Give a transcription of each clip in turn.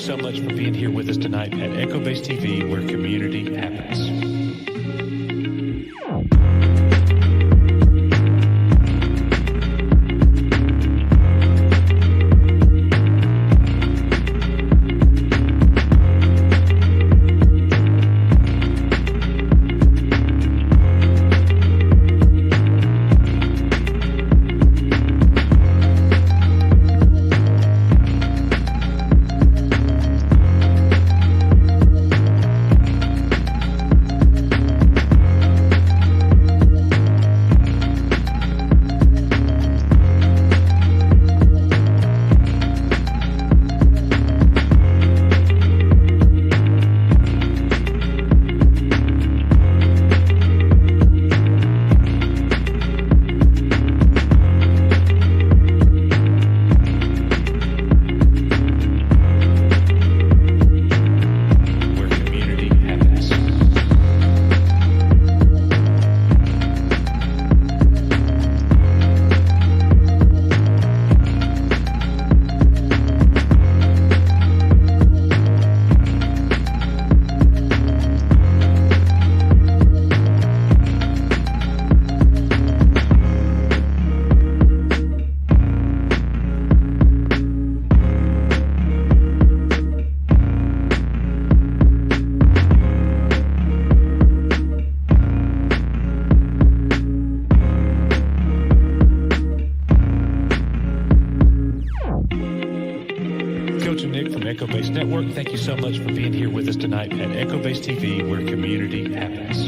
so much for being here with us tonight at Echo Base TV, where community happens. Thank you so much for being here with us tonight at Echo Base TV, where community happens.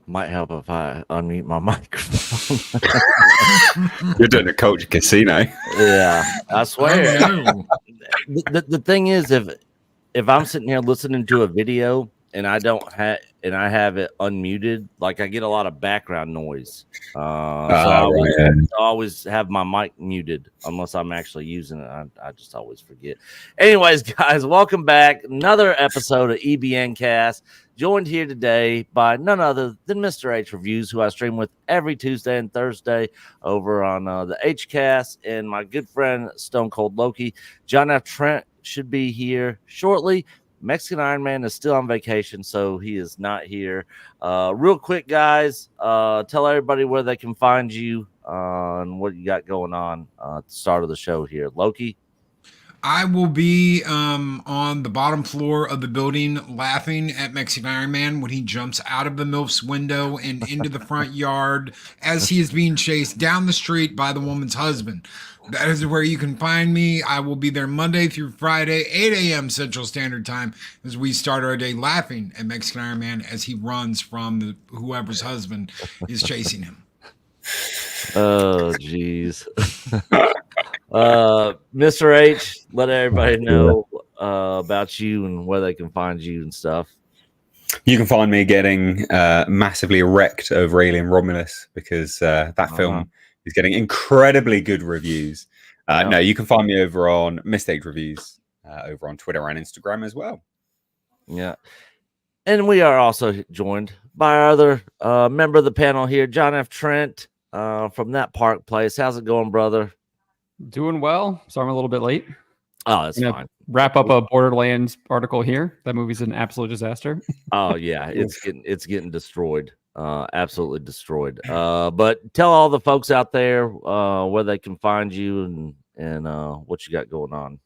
Might help if I unmute my microphone. You're doing a coach casino. Yeah, I swear. The thing is, if I'm sitting here listening to a video and I have it unmuted, like I get a lot of background noise. I always have my mic muted unless I'm actually using it. I just always forget. Anyways, guys, welcome back. Another episode of EBN Cast. Joined here today by none other than Mr. H Reviews, who I stream with every Tuesday and Thursday over on the HCast, and my good friend Stone Cold Loki. John F. Trent should be here shortly. Mexican Ironman is still on vacation, so he is not here. Real quick, guys, tell everybody where they can find you and what you got going on at the start of the show here. Loki? I will be on the bottom floor of the building laughing at Mexican Ironman when he jumps out of the MILF's window and into the front yard as he is being chased down the street by the woman's husband. That is where you can find me. I will be there Monday through Friday, 8 a.m. Central Standard Time, as we start our day laughing at Mexican Ironman as he runs from whoever's husband is chasing him. Oh, jeez. Mr. H, let everybody know about you and where they can find you and stuff. You can find me getting massively wrecked over Alien Romulus because that film is getting incredibly good reviews. No, you can find me over on Mistake Reviews over on Twitter and Instagram as well. Yeah. And we are also joined by our other member of the panel here, John F. Trent from That Park Place. How's it going, brother? Doing well. Sorry I'm a little bit late. Oh, that's fine. Wrap up a Borderlands article here. That movie's an absolute disaster. Oh yeah, it's getting destroyed. Absolutely destroyed. But tell all the folks out there where they can find you and what you got going on.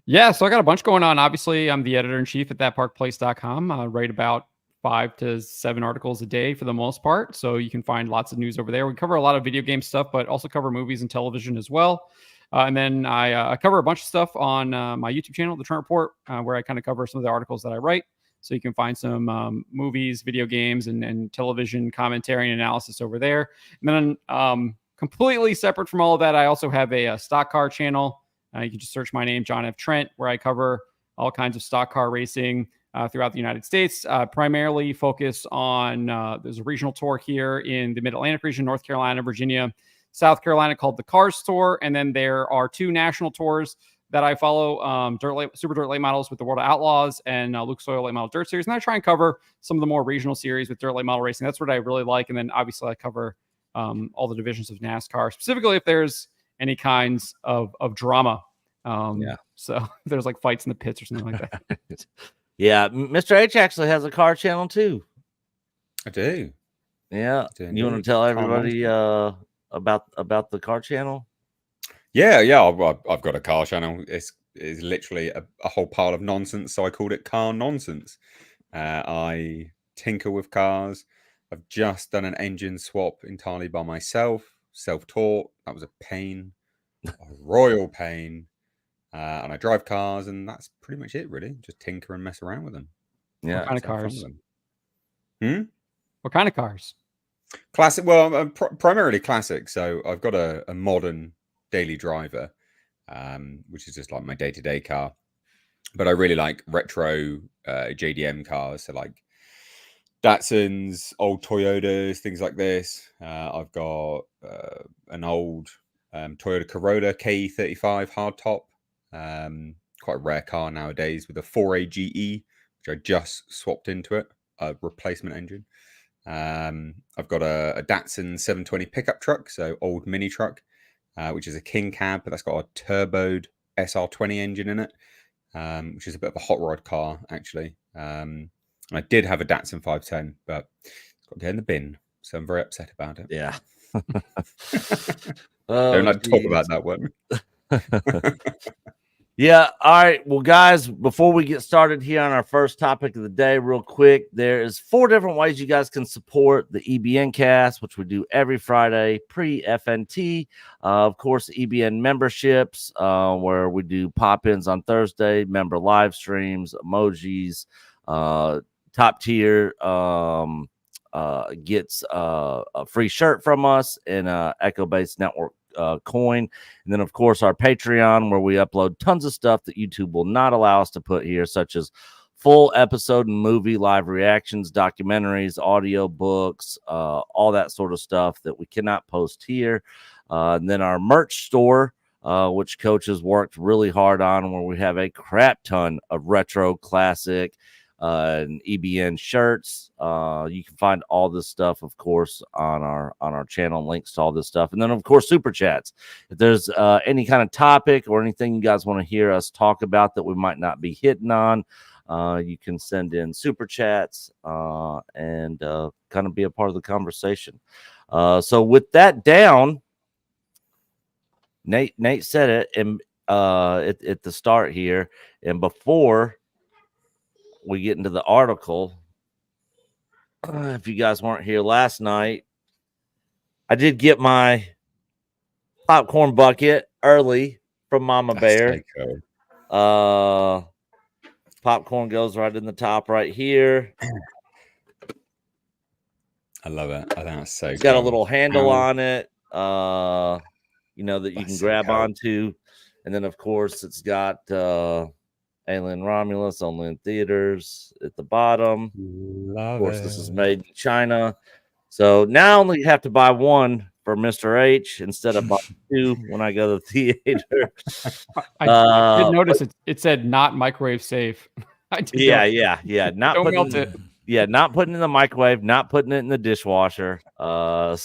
Yeah, so I got a bunch going on. Obviously, I'm the editor-in-chief at thatparkplace.com. I write about 5 to 7 articles a day for the most part. So you can find lots of news over there. We cover a lot of video game stuff, but also cover movies and television as well. And then I cover a bunch of stuff on my YouTube channel, The Trent Report, where I kind of cover some of the articles that I write. So you can find some movies, video games, and television commentary and analysis over there. And then completely separate from all of that, I also have a stock car channel. You can just search my name, John F. Trent, where I cover all kinds of stock car racing throughout the United States, primarily focus on there's a regional tour here in the Mid-Atlantic region, North Carolina, Virginia, South Carolina, called the Cars Tour. And then there are 2 national tours that I follow, Super Dirt Late Models with the World of Outlaws and Luke Sawyer Late Model Dirt Series. And I try and cover some of the more regional series with Dirt Late Model Racing. That's what I really like. And then obviously I cover all the divisions of NASCAR, specifically if there's any kinds of drama. So if there's like fights in the pits or something like that. Yeah, Mr. H actually has a car channel too. I do. Yeah, you want to tell everybody about the car channel? Yeah. I've got a car channel. It's literally a whole pile of nonsense. So I called it Car Nonsense. I tinker with cars. I've just done an engine swap entirely by myself, self-taught. That was a pain, a royal pain. And I drive cars, and that's pretty much it, really. Just tinker and mess around with them. Yeah. What kind of cars? What kind of cars? Classic. Well, primarily classic. So I've got a modern daily driver, which is just like my day-to-day car. But I really like retro JDM cars. So like Datsuns, old Toyotas, things like this. I've got an old Toyota Corolla KE35 hardtop. Quite a rare car nowadays with a 4AGE, which I just swapped into it, a replacement engine. I've got a Datsun 720 pickup truck, so old mini truck, which is a king cab, but that's got a turboed SR20 engine in it, which is a bit of a hot rod car, actually. And I did have a Datsun 510, but it's got to go in the bin, so I'm very upset about it. Yeah. Don't like to talk about that one. Yeah. All right. Well, guys, before we get started here on our first topic of the day, real quick, there is 4 different ways you guys can support the EBN cast, which we do every Friday pre-FNT. Of course, EBN memberships, where we do pop-ins on Thursday, member live streams, emojis, top tier gets a free shirt from us and Echo Base Network coin. And then of course our Patreon, where we upload tons of stuff that YouTube will not allow us to put here, such as full episode and movie live reactions, documentaries, audio books, all that sort of stuff that we cannot post here. And then our merch store, which Coach has worked really hard on, where we have a crap ton of retro, classic, and EBN shirts. You can find all this stuff, of course, on our channel, links to all this stuff. And then, of course, super chats. If there's any kind of topic or anything you guys want to hear us talk about that we might not be hitting on, you can send in super chats and kind of be a part of the conversation. So with that down, Nate said it at the start here, and before we get into the article, if you guys weren't here last night, I did get my popcorn bucket early from Mama Bear. Popcorn goes right in the top right here. I love it. I think that's so It's got a little handle on it, that you can grab onto. And then, of course, it's got Alien Romulus, only in theaters at the bottom. Of course, this is made in China. So now I only have to buy one for Mr. H instead of buying 2 when I go to the theater. I did notice it said not microwave safe. Yeah. Not Don't putting melt it. Yeah, not putting it in the microwave, not putting it in the dishwasher. But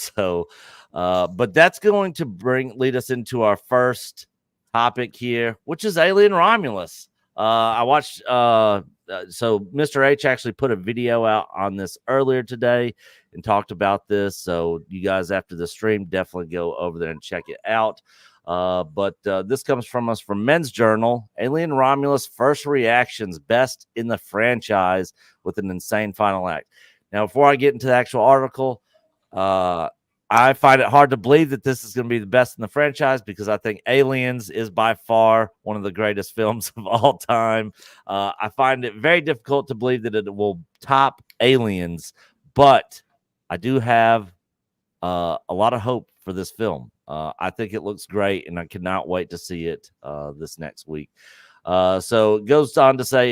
that's going to lead us into our first topic here, which is Alien Romulus. I watched, so Mr. H actually put a video out on this earlier today and talked about this. So you guys, after the stream, definitely go over there and check it out. But this comes from us from Men's Journal. Alien Romulus first reactions best in the franchise with an insane final act. Now, before I get into the actual article, I find it hard to believe that this is going to be the best in the franchise because I think Aliens is by far one of the greatest films of all time. I find it very difficult to believe that it will top Aliens, but I do have a lot of hope for this film. I think it looks great, and I cannot wait to see it this next week. So it goes on to say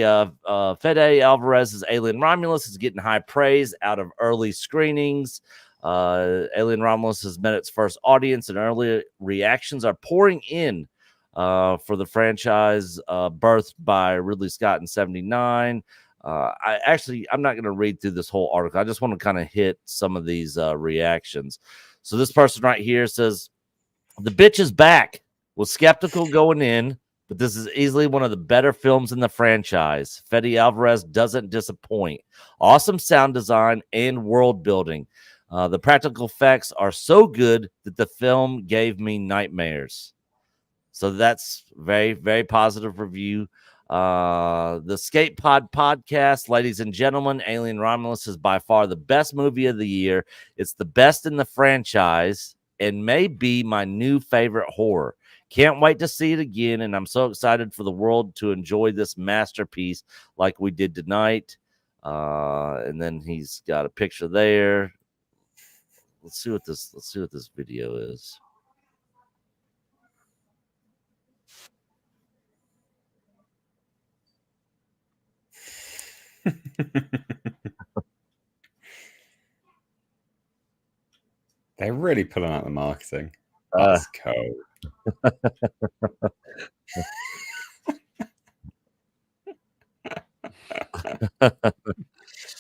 Fede Alvarez's Alien Romulus is getting high praise out of early screenings. Alien Romulus has met its first audience, and early reactions are pouring in for the franchise birthed by Ridley Scott in '79. I'm not going to read through this whole article. I just want to kind of hit some of these reactions. So this person right here says, "The bitch is back." Was skeptical going in, but this is easily one of the better films in the franchise. Fede Alvarez doesn't disappoint. Awesome sound design and world building. The practical effects are so good that the film gave me nightmares. So that's very, very positive review. The Skate Pod podcast, ladies and gentlemen, Alien Romulus is by far the best movie of the year. It's the best in the franchise and may be my new favorite horror. Can't wait to see it again, and I'm so excited for the world to enjoy this masterpiece like we did tonight. And then he's got a picture there. Let's see what this video is. They're really pulling out the marketing. That's cold.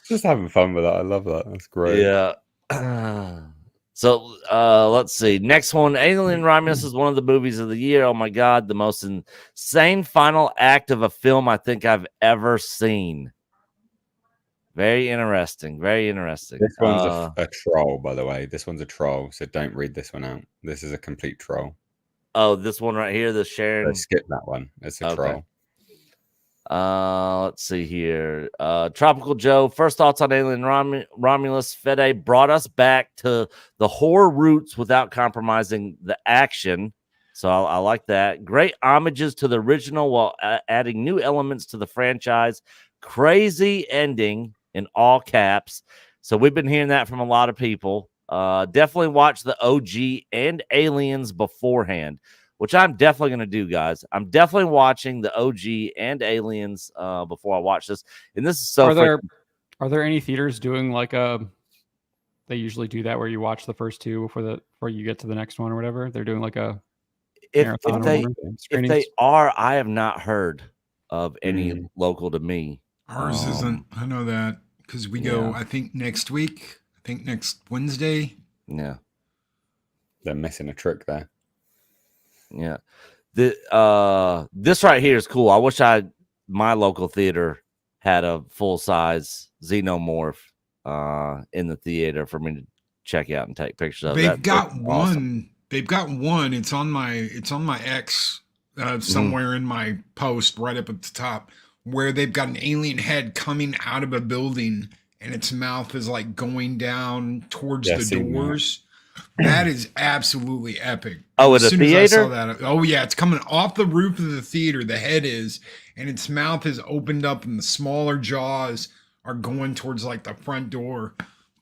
Just having fun with that. I love that. That's great. Yeah. So let's see. Next one, Alien Romulus is one of the movies of the year. Oh my God, the most insane final act of a film I think I've ever seen. Very interesting. Very interesting. This one's a troll, by the way. This one's a troll, so don't read this one out. This is a complete troll. Oh, this one right here, the sharing. Skip that one. It's a troll. Let's see here. Tropical Joe, first thoughts on Alien Romulus. Fede brought us back to the horror roots without compromising the action. So I like that. Great homages to the original while adding new elements to the franchise. Crazy ending in all caps. So we've been hearing that from a lot of people. Definitely watch the OG and Aliens beforehand, which I'm definitely going to do, guys. I'm definitely watching the OG and Aliens before I watch this. And this is so. Are there any theaters doing like they usually do that where you watch the first two before you get to the next one or whatever? They're doing like a marathon. If they are, I have not heard of any local to me. Ours isn't. I know that because we go. I think next week. I think next Wednesday. Yeah, they're missing a trick there. Yeah, this right here is cool. I wish my local theater had a full size Xenomorph in the theater for me to check out and take pictures of. They've got one. Awesome. They've got one. It's on my X somewhere in my post right up at the top, where they've got an alien head coming out of a building and its mouth is like going down towards the doors. That is absolutely epic. Oh, at a theater? Oh, yeah. It's coming off the roof of the theater. The head is, and its mouth is opened up and the smaller jaws are going towards like the front door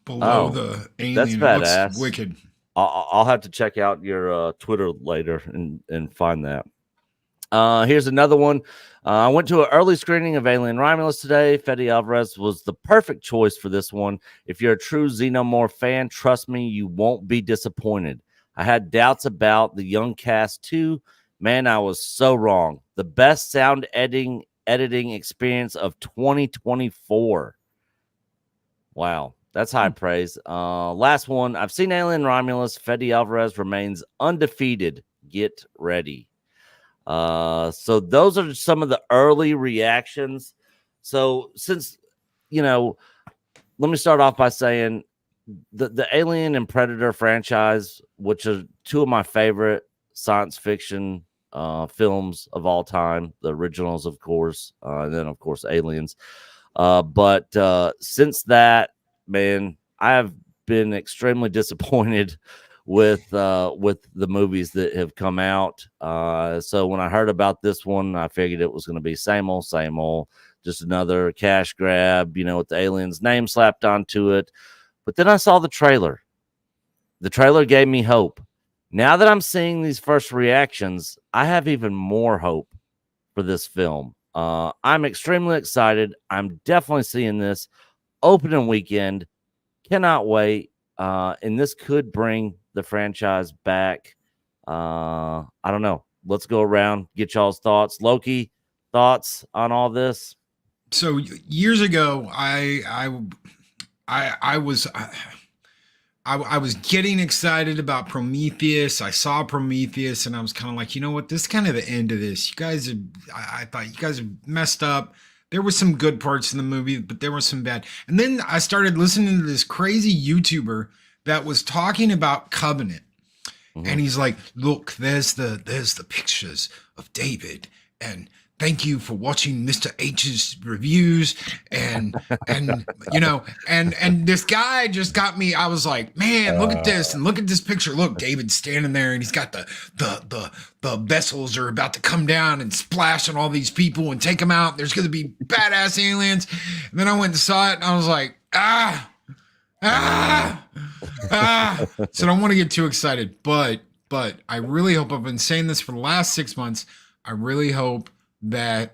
below the alien. That's badass. It looks wicked. I'll have to check out your Twitter later and find that. Here's another one. I went to an early screening of Alien Romulus today. Fede Alvarez was the perfect choice for this one. If you're a true Xenomorph fan, trust me, you won't be disappointed. I had doubts about the young cast too. Man, I was so wrong. The best sound editing experience of 2024. Wow, that's high praise. Last one. I've seen Alien Romulus. Fede Alvarez remains undefeated. Get ready. So those are some of the early reactions. So since, let me start off by saying the Alien and Predator franchise, which are two of my favorite science fiction films of all time, the originals, of course, and then of course Aliens. But since that, man, I have been extremely disappointed with the movies that have come out. So when I heard about this one, I figured it was going to be same old, just another cash grab, with the Aliens name slapped onto it. But then I saw the trailer. The trailer gave me hope. Now that I'm seeing these first reactions, I have even more hope for this film. I'm extremely excited. I'm definitely seeing this opening weekend. Cannot wait. And this could bring the franchise back. I don't know. Let's go around, get y'all's thoughts. Loki, thoughts on all this? So years ago, I was getting excited about Prometheus. I saw Prometheus and I was kind of like, you know what? This is kind of the end of this. You guys I thought you guys are messed up. There were some good parts in the movie, but there were some bad. And then I started listening to this crazy YouTuber that was talking about Covenant. Mm-hmm. And he's like, look, there's the pictures of David, and thank you for watching Mr. H's reviews. And this guy just got me. I was like, man, look at this, and look at this picture. Look, David's standing there and he's got the vessels are about to come down and splash on all these people and take them out. There's going to be badass aliens. And then I went and saw it and I was like, So I don't want to get too excited, but I really hope, I've been saying this for the last 6 months. I really hope that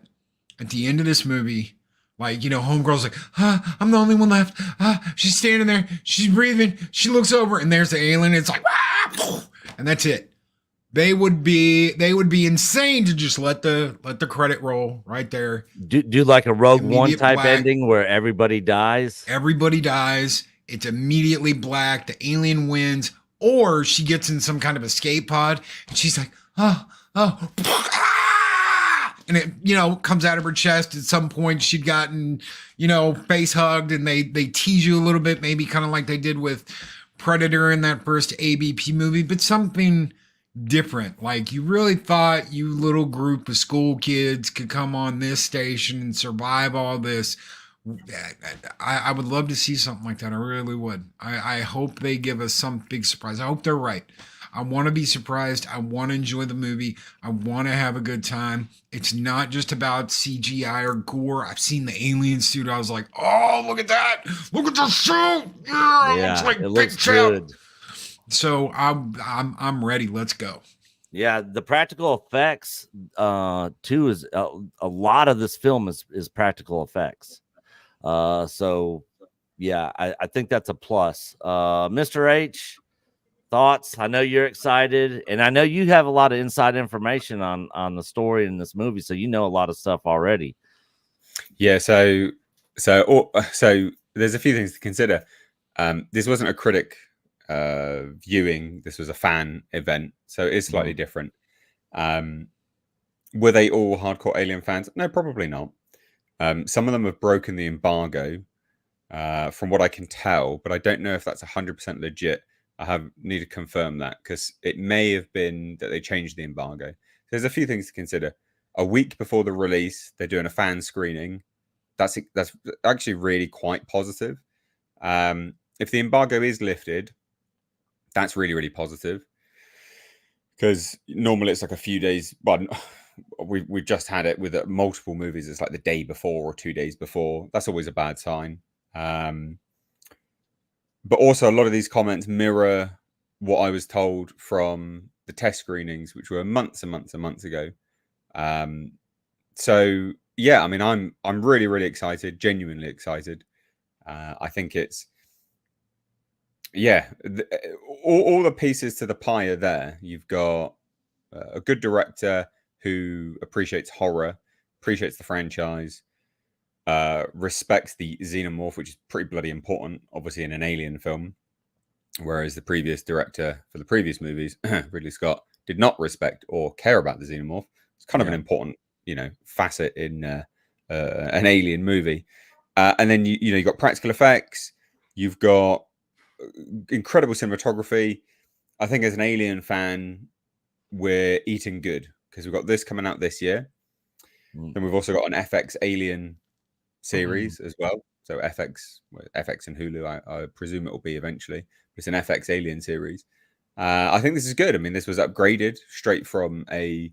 at the end of this movie, homegirl's like, I'm the only one left. She's standing there, she's breathing, she looks over, and there's the alien. It's like, and that's it. They would be insane to just let the credit roll right there. Do like a Rogue One type black ending where everybody dies. Everybody dies. It's immediately black. The alien wins, or she gets in some kind of escape pod, and she's like, and it, comes out of her chest. At some point, she'd gotten, face hugged, and they tease you a little bit, maybe kind of like they did with Predator in that first ABP movie, but something different. Like, you really thought you little group of school kids could come on this station and survive all this. I would love to see something like that. I really would. I hope they give us some big surprise. I hope they're right. I want to be surprised. I want to enjoy the movie. I want to have a good time. It's not just about CGI or gore. I've seen the alien suit. I was like, oh, look at that. Look at the suit. Yeah, it's like it big looks good. So I'm ready. Let's go. Yeah, the practical effects too is a lot of this film is practical effects. So yeah, I think that's a plus. Mr. H, thoughts? I know you're excited, and I know you have a lot of inside information on the story in this movie, so you know a lot of stuff already. Yeah, so there's a few things to consider. This wasn't a critic viewing. This was a fan event, so it's slightly different. Were they all hardcore Alien fans? No, probably not. Some of them have broken the embargo, from what I can tell, but I don't know if that's 100% legit. I need to confirm that, because it may have been that they changed the embargo. So there's a few things to consider. A week before the release, they're doing a fan screening. That's actually really quite positive. If the embargo is lifted, that's really, really positive, because normally it's like a few days. But we've just had it with multiple movies. It's like the day before or 2 days before. That's always a bad sign. But also, a lot of these comments mirror what I was told from the test screenings, which were months and months and months ago. So yeah, I mean, I'm really, really excited, genuinely excited. I think it's, all the pieces to the pie are there. You've got a good director who appreciates horror, appreciates the franchise, respects the xenomorph, which is pretty bloody important, obviously, in an alien film. Whereas the previous director for the previous movies, Ridley Scott, did not respect or care about the xenomorph. It's kind of an important, facet in an alien movie. And then you've got practical effects. You've got incredible cinematography. I think as an alien fan, we're eating good because we've got this coming out this year. Then we've also got an FX Alien series as well. So FX and Hulu, I presume it will be eventually. It's an FX Alien series. I think this is good. I mean, this was upgraded straight from a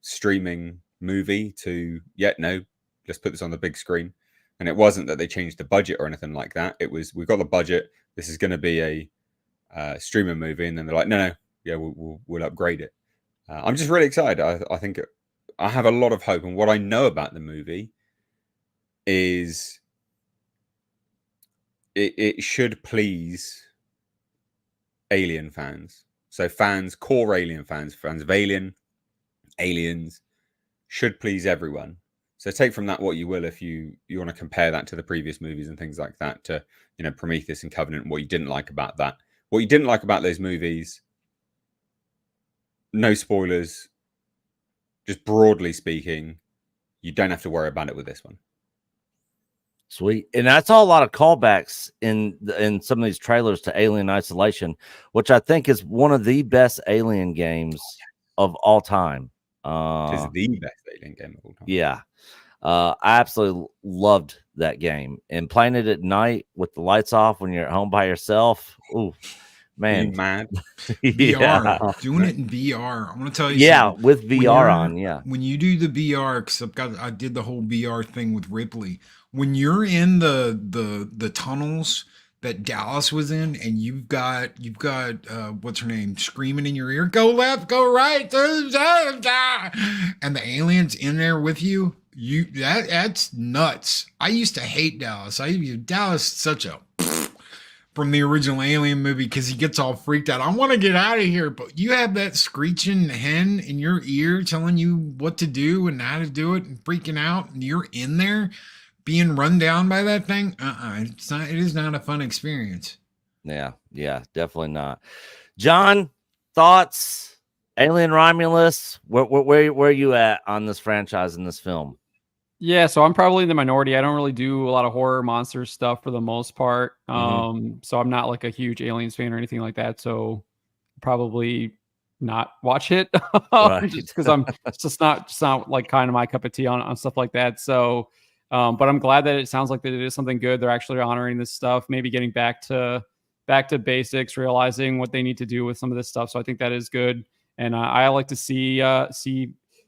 streaming movie to, let's put this on the big screen. And it wasn't that they changed the budget or anything like that. It was, we've got the budget. This is going to be a streaming movie. And then they're like, no, we'll upgrade it. I'm just really excited. I think I have a lot of hope. And what I know about the movie is it should please Alien fans. So core Alien fans of Aliens should please everyone. So take from that what you will if you want to compare that to the previous movies and things like that, to, Prometheus and Covenant, what you didn't like about that. What you didn't like about those movies, no spoilers, just broadly speaking, you don't have to worry about it with this one. Sweet. And I saw a lot of callbacks in some of these trailers to Alien Isolation, which I think is one of the best Alien games of all time. It is the best Alien game of all time. Yeah. I absolutely loved that game. And playing it at night with the lights off when you're at home by yourself. Ooh, man. Are you mad? VR. Doing it in VR. I'm going to tell you something. With VR on, yeah. When you do the VR, because I did the whole VR thing with Ripley. When you're in the tunnels that Dallas was in, and you've got what's her name screaming in your ear, go left, go right, and the aliens in there with you, that's nuts. I used to hate Dallas. Dallas such a from the original Alien movie because he gets all freaked out. I want to get out of here, but you have that screeching hen in your ear telling you what to do and how to do it, and freaking out, and you're in there being run down by that thing. It is not a fun experience. Yeah, definitely not. John, thoughts? Alien Romulus, where are you at on this franchise in this film? Yeah, so I'm probably in the minority. I don't really do a lot of horror monster stuff for the most part. So I'm not like a huge Aliens fan or anything like that. So probably not watch it just because it's just not like kind of my cup of tea on stuff like that. So, but I'm glad that it sounds like that it is something good. They're actually honoring this stuff, maybe getting back to basics, realizing what they need to do with some of this stuff. So I think that is good. And I like to see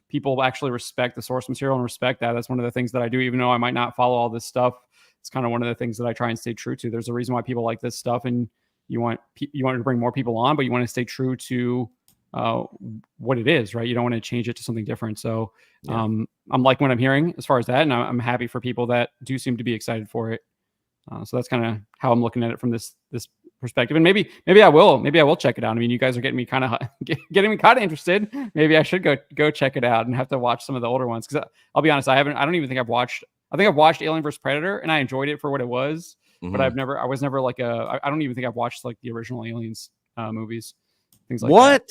people actually respect the source material and respect that. That's one of the things that I do, even though I might not follow all this stuff. It's kind of one of the things that I try and stay true to. There's a reason why people like this stuff, and you want to bring more people on, but you want to stay true to what it is, right? You don't want to change it to something different. So I'm like what I'm hearing as far as that, and I'm happy for people that do seem to be excited for it. So that's kind of how I'm looking at it from this perspective. And maybe I will check it out. I mean, you guys are getting me kind of interested. Maybe I should go check it out and have to watch some of the older ones, because I'll be honest, I don't even think I've watched Alien vs Predator, and I enjoyed it for what it was, but I was never like I don't even think I've watched like the original Aliens movies, things like what?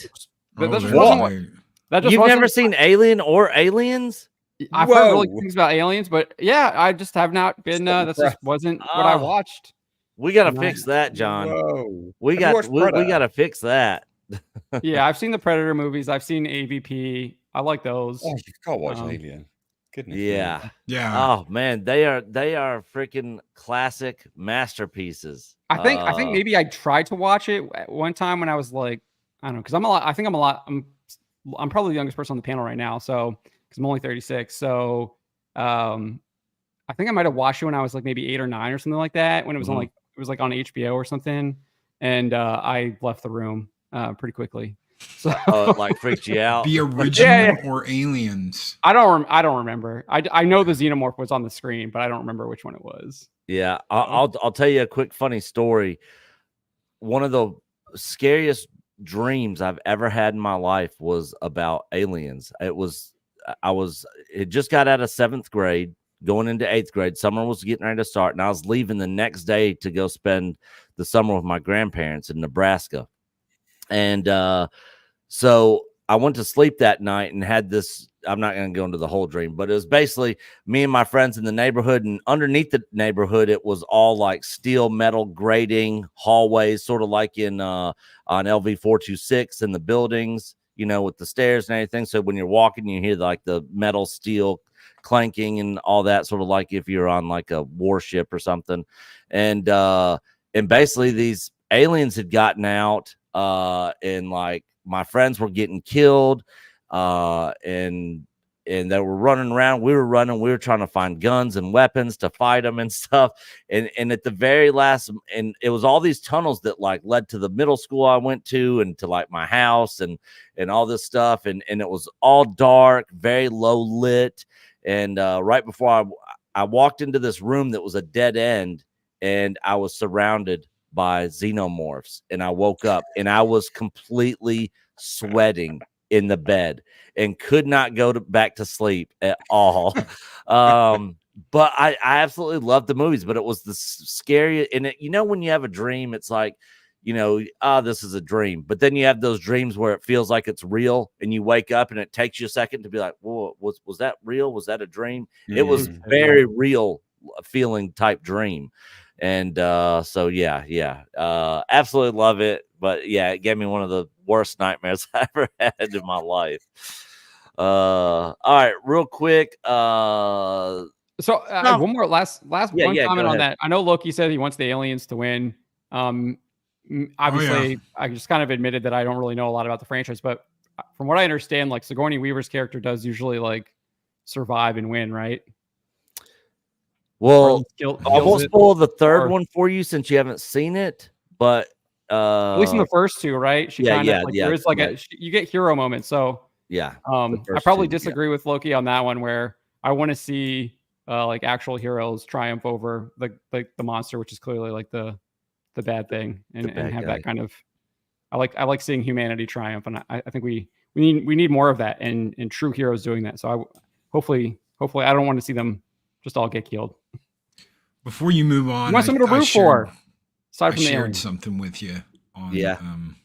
That. You've never seen Alien or Aliens? I've heard really good things about Aliens, but yeah, I just have not been. That just wasn't what I watched. We got to fix that, John. Whoa. We got to fix that. Yeah, I've seen the Predator movies. I've seen AVP. I like those. Oh, you can't watch Alien. Goodness. Yeah. Yeah. Oh man, they are freaking classic masterpieces. I think maybe I tried to watch it at one time when I was like, I don't know, because I'm probably the youngest person on the panel right now, so because I'm only 36. So I think I might have watched it when I was like maybe 8 or 9 or something like that, when it was on on HBO or something, and I left the room pretty quickly. So it like freaked you out. The original or Aliens? I don't remember. I know the Xenomorph was on the screen, but I don't remember which one it was. Yeah, I'll tell you a quick funny story. One of the scariest dreams I've ever had in my life was about aliens. It just got out of 7th grade, going into 8th grade. Summer was getting ready to start, and I was leaving the next day to go spend the summer with my grandparents in Nebraska. And so I went to sleep that night and had this. I'm not going to go into the whole dream, but it was basically me and my friends in the neighborhood, and underneath the neighborhood, it was all like steel metal grating hallways, sort of like in on LV 426 in the buildings. with the stairs and everything. So when you're walking, you hear like the metal steel clanking and all that, sort of like if you're on like a warship or something. And basically these aliens had gotten out, and like my friends were getting killed, and they were running around. We were running. We were trying to find guns and weapons to fight them and stuff. And at the very last, and it was all these tunnels that like led to the middle school I went to and to like my house and all this stuff. And it was all dark, very low lit. And right before I walked into this room that was a dead end, and I was surrounded by xenomorphs. And I woke up and I was completely sweating in the bed and could not go back to sleep at all. But I absolutely loved the movies, but it was the scary. And when you have a dream, it's like, this is a dream. But then you have those dreams where it feels like it's real, and you wake up and it takes you a second to be like, whoa, was that real? Was that a dream? It was very real feeling type dream. And so absolutely love it. But yeah, it gave me one of the worst nightmares I ever had in my life. All right, real quick. So one more last one comment on that. I know Loki said he wants the aliens to win. Obviously, I just kind of admitted that I don't really know a lot about the franchise, but from what I understand, like Sigourney Weaver's character does usually like survive and win, right? Well, I won't spoil the third one for you since you haven't seen it, but at least in the first two, right? There's like you get hero moments. So yeah, I probably disagree with Loki on that one, where I want to see like actual heroes triumph over the monster, which is clearly like the bad thing, and have that kind of. I like seeing humanity triumph, and I think we need more of that, and true heroes doing that. So hopefully I don't want to see them just all get killed. Before you move on, you want someone to root for. I shared something with you on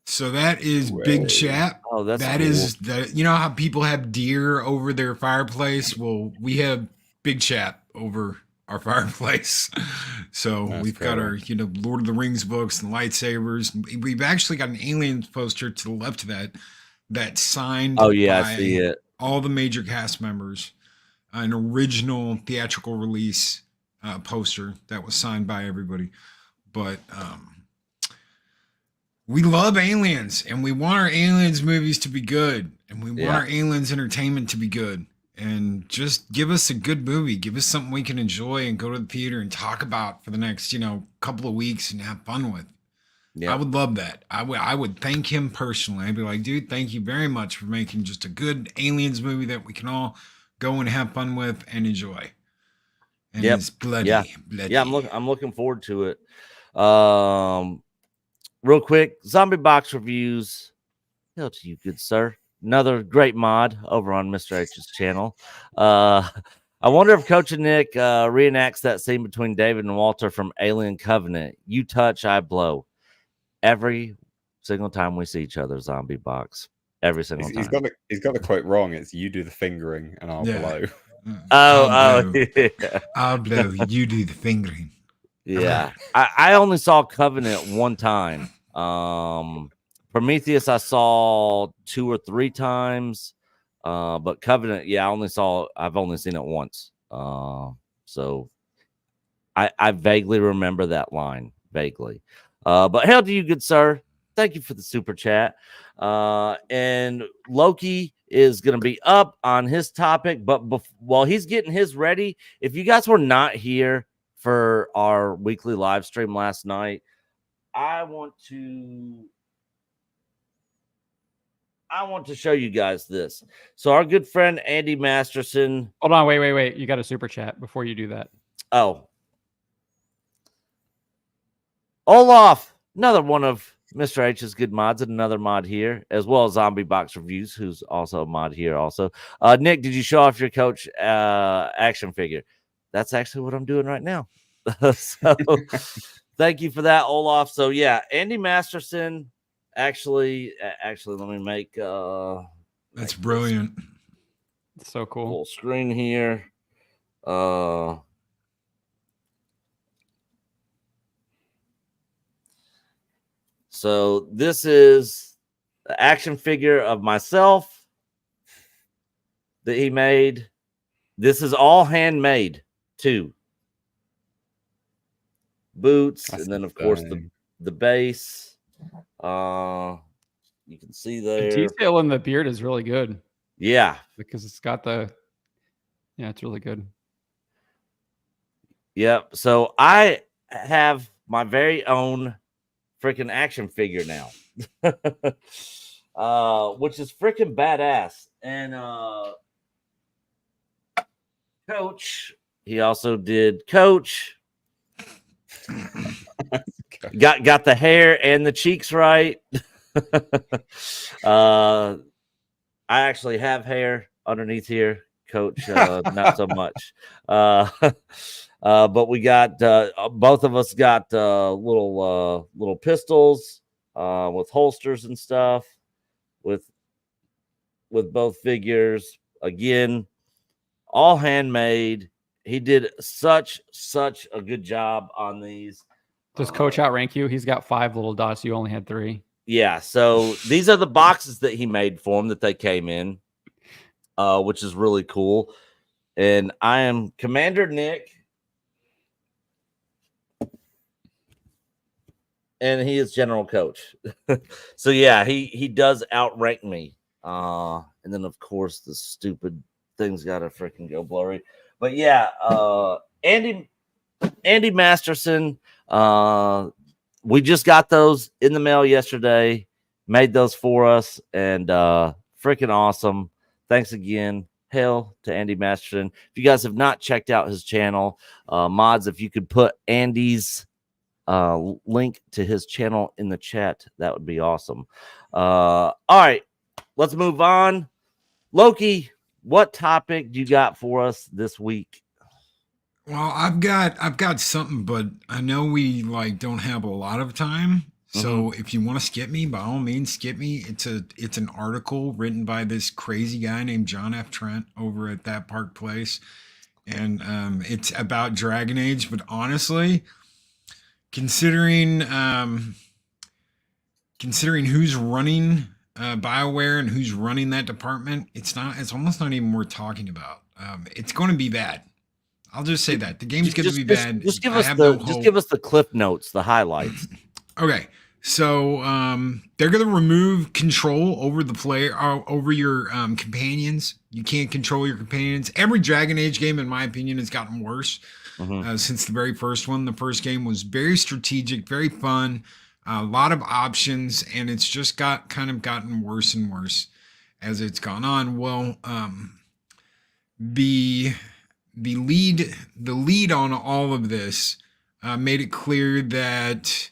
so that is Big Chat. Oh, that's that cool. Is that how people have deer over their fireplace? Well, we have Big Chat over our fireplace. So we've got our Lord of the Rings books and lightsabers. We've actually got an Aliens poster to the left of that signed I see it. All the major cast members. An original theatrical release poster that was signed by everybody. But we love aliens, and we want our aliens movies to be good, and we want our aliens entertainment to be good. And just give us a good movie. Give us something we can enjoy and go to the theater and talk about for the next couple of weeks and have fun with. Yeah. I would love that. I would thank him personally. I'd be like, dude, thank you very much for making just a good aliens movie that we can all go and have fun with and enjoy. And it's bloody. Yeah, I'm looking forward to it. Real quick, Zombie Box Reviews. Hail to you, good sir. Another great mod over on Mr. H's channel. I wonder if Coach and Nick reenacts that scene between David and Walter from Alien Covenant. You touch, I blow. Every single time we see each other, Zombie Box. Every single time. He's got the quote wrong. It's you do the fingering and I'll blow. I'll blow. I'll blow. You do the fingering. Yeah. I only saw Covenant one time. Prometheus I saw 2 or 3 times. But Covenant, I've only seen it once. So I vaguely remember that line. Vaguely. But hail to you, good sir. Thank you for the super chat. And Loki is going to be up on his topic. But while he's getting his ready, if you guys were not here for our weekly live stream last night, I want to show you guys this. So our good friend Andy Masterson. Hold on, wait. You got a super chat before you do that. Oh. Olaf, another one of Mr. H's good mods, and another mod here, as well as Zombie Box Reviews, who's also a mod here also. Nick, did you show off your Coach action figure? That's actually what I'm doing right now. So thank you for that, Olaf. So yeah, Andy Masterson. Actually, let me make that's brilliant. It's so cool. Full screen here. So this is the action figure of myself that he made. This is all handmade too. Boots, and then of course the base. You can see there. The detail in the beard is really good. Yeah, because it's got the. Yeah, it's really good. Yep. So I have my very own freaking action figure now, which is freaking badass. And Coach, he also did Coach. got the hair and the cheeks right. I actually have hair underneath here. Coach, not so much. But we got both of us got little pistols with holsters and stuff with both figures. Again, all handmade. He did such a good job on these. Does Coach outrank you? He's got 5 little dots. You only had 3. Yeah. So these are the boxes that he made for him that they came in, which is really cool. And I am Commander Nick. And he is General Coach. So yeah, he does outrank me. And then of course the stupid thing's gotta freaking go blurry. But yeah, Andy Masterson, we just got those in the mail yesterday, made those for us, and freaking awesome. Thanks again. Hail to Andy Masterson. If you guys have not checked out his channel, mods, if you could put Andy's link to his channel in the chat, that would be awesome. All right, let's move on. Loki, what topic do you got for us this week? Well, I've got something, but I know we don't have a lot of time. So if you want to skip me, by all means, skip me. It's an article written by this crazy guy named John F. Trent over at That Park Place, and it's about Dragon Age. But honestly, considering who's running BioWare and who's running that department, it's almost not even worth talking about. It's going to be bad. I'll just say that the game's going to be bad. Just give us the cliff notes, the highlights. Okay, so they're going to remove control over the player, over your companions. You can't control your companions. Every Dragon Age game, in my opinion, has gotten worse since the very first one. The first game was very strategic, very fun, a lot of options, and it's just gotten worse and worse as it's gone on. Well, the lead on all of this made it clear that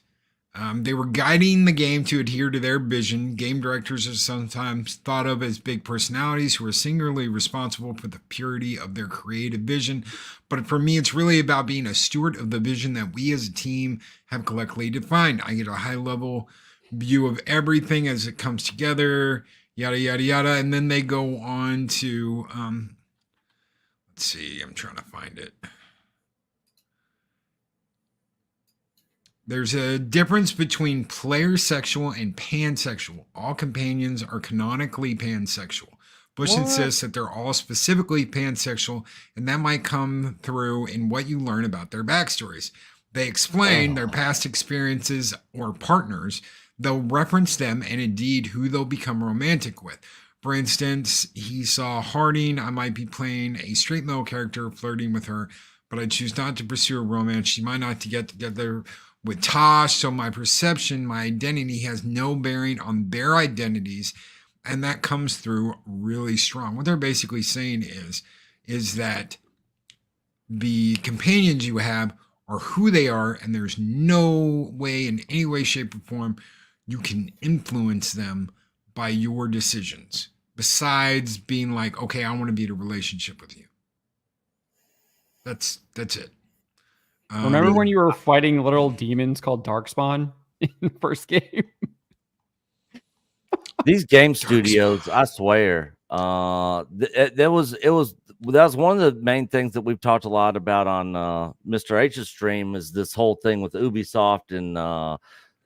they were guiding the game to adhere to their vision. Game directors are sometimes thought of as big personalities who are singularly responsible for the purity of their creative vision. But for me, it's really about being a steward of the vision that we as a team have collectively defined. I get a high-level view of everything as it comes together, yada, yada, yada. And then they go on to, let's see, I'm trying to find it. There's a difference between player sexual and pansexual. All companions are canonically pansexual. Bush insists that they're all specifically pansexual, and that might come through in what you learn about their backstories. They explain their past experiences or partners. They'll reference them and indeed who they'll become romantic with. For instance, he saw Harding. I might be playing a straight male character flirting with her, but I choose not to pursue a romance. She might not to get together with Tosh, so my perception, my identity has no bearing on their identities, and that comes through really strong. What they're basically saying is that the companions you have are who they are, and there's no way in any way, shape, or form you can influence them by your decisions, besides being like, okay, I want to be in a relationship with you. That's it. Remember when you were fighting literal demons called Darkspawn in the first game? These game studios, I swear, that was one of the main things that we've talked a lot about on Mr. H's stream, is this whole thing with Ubisoft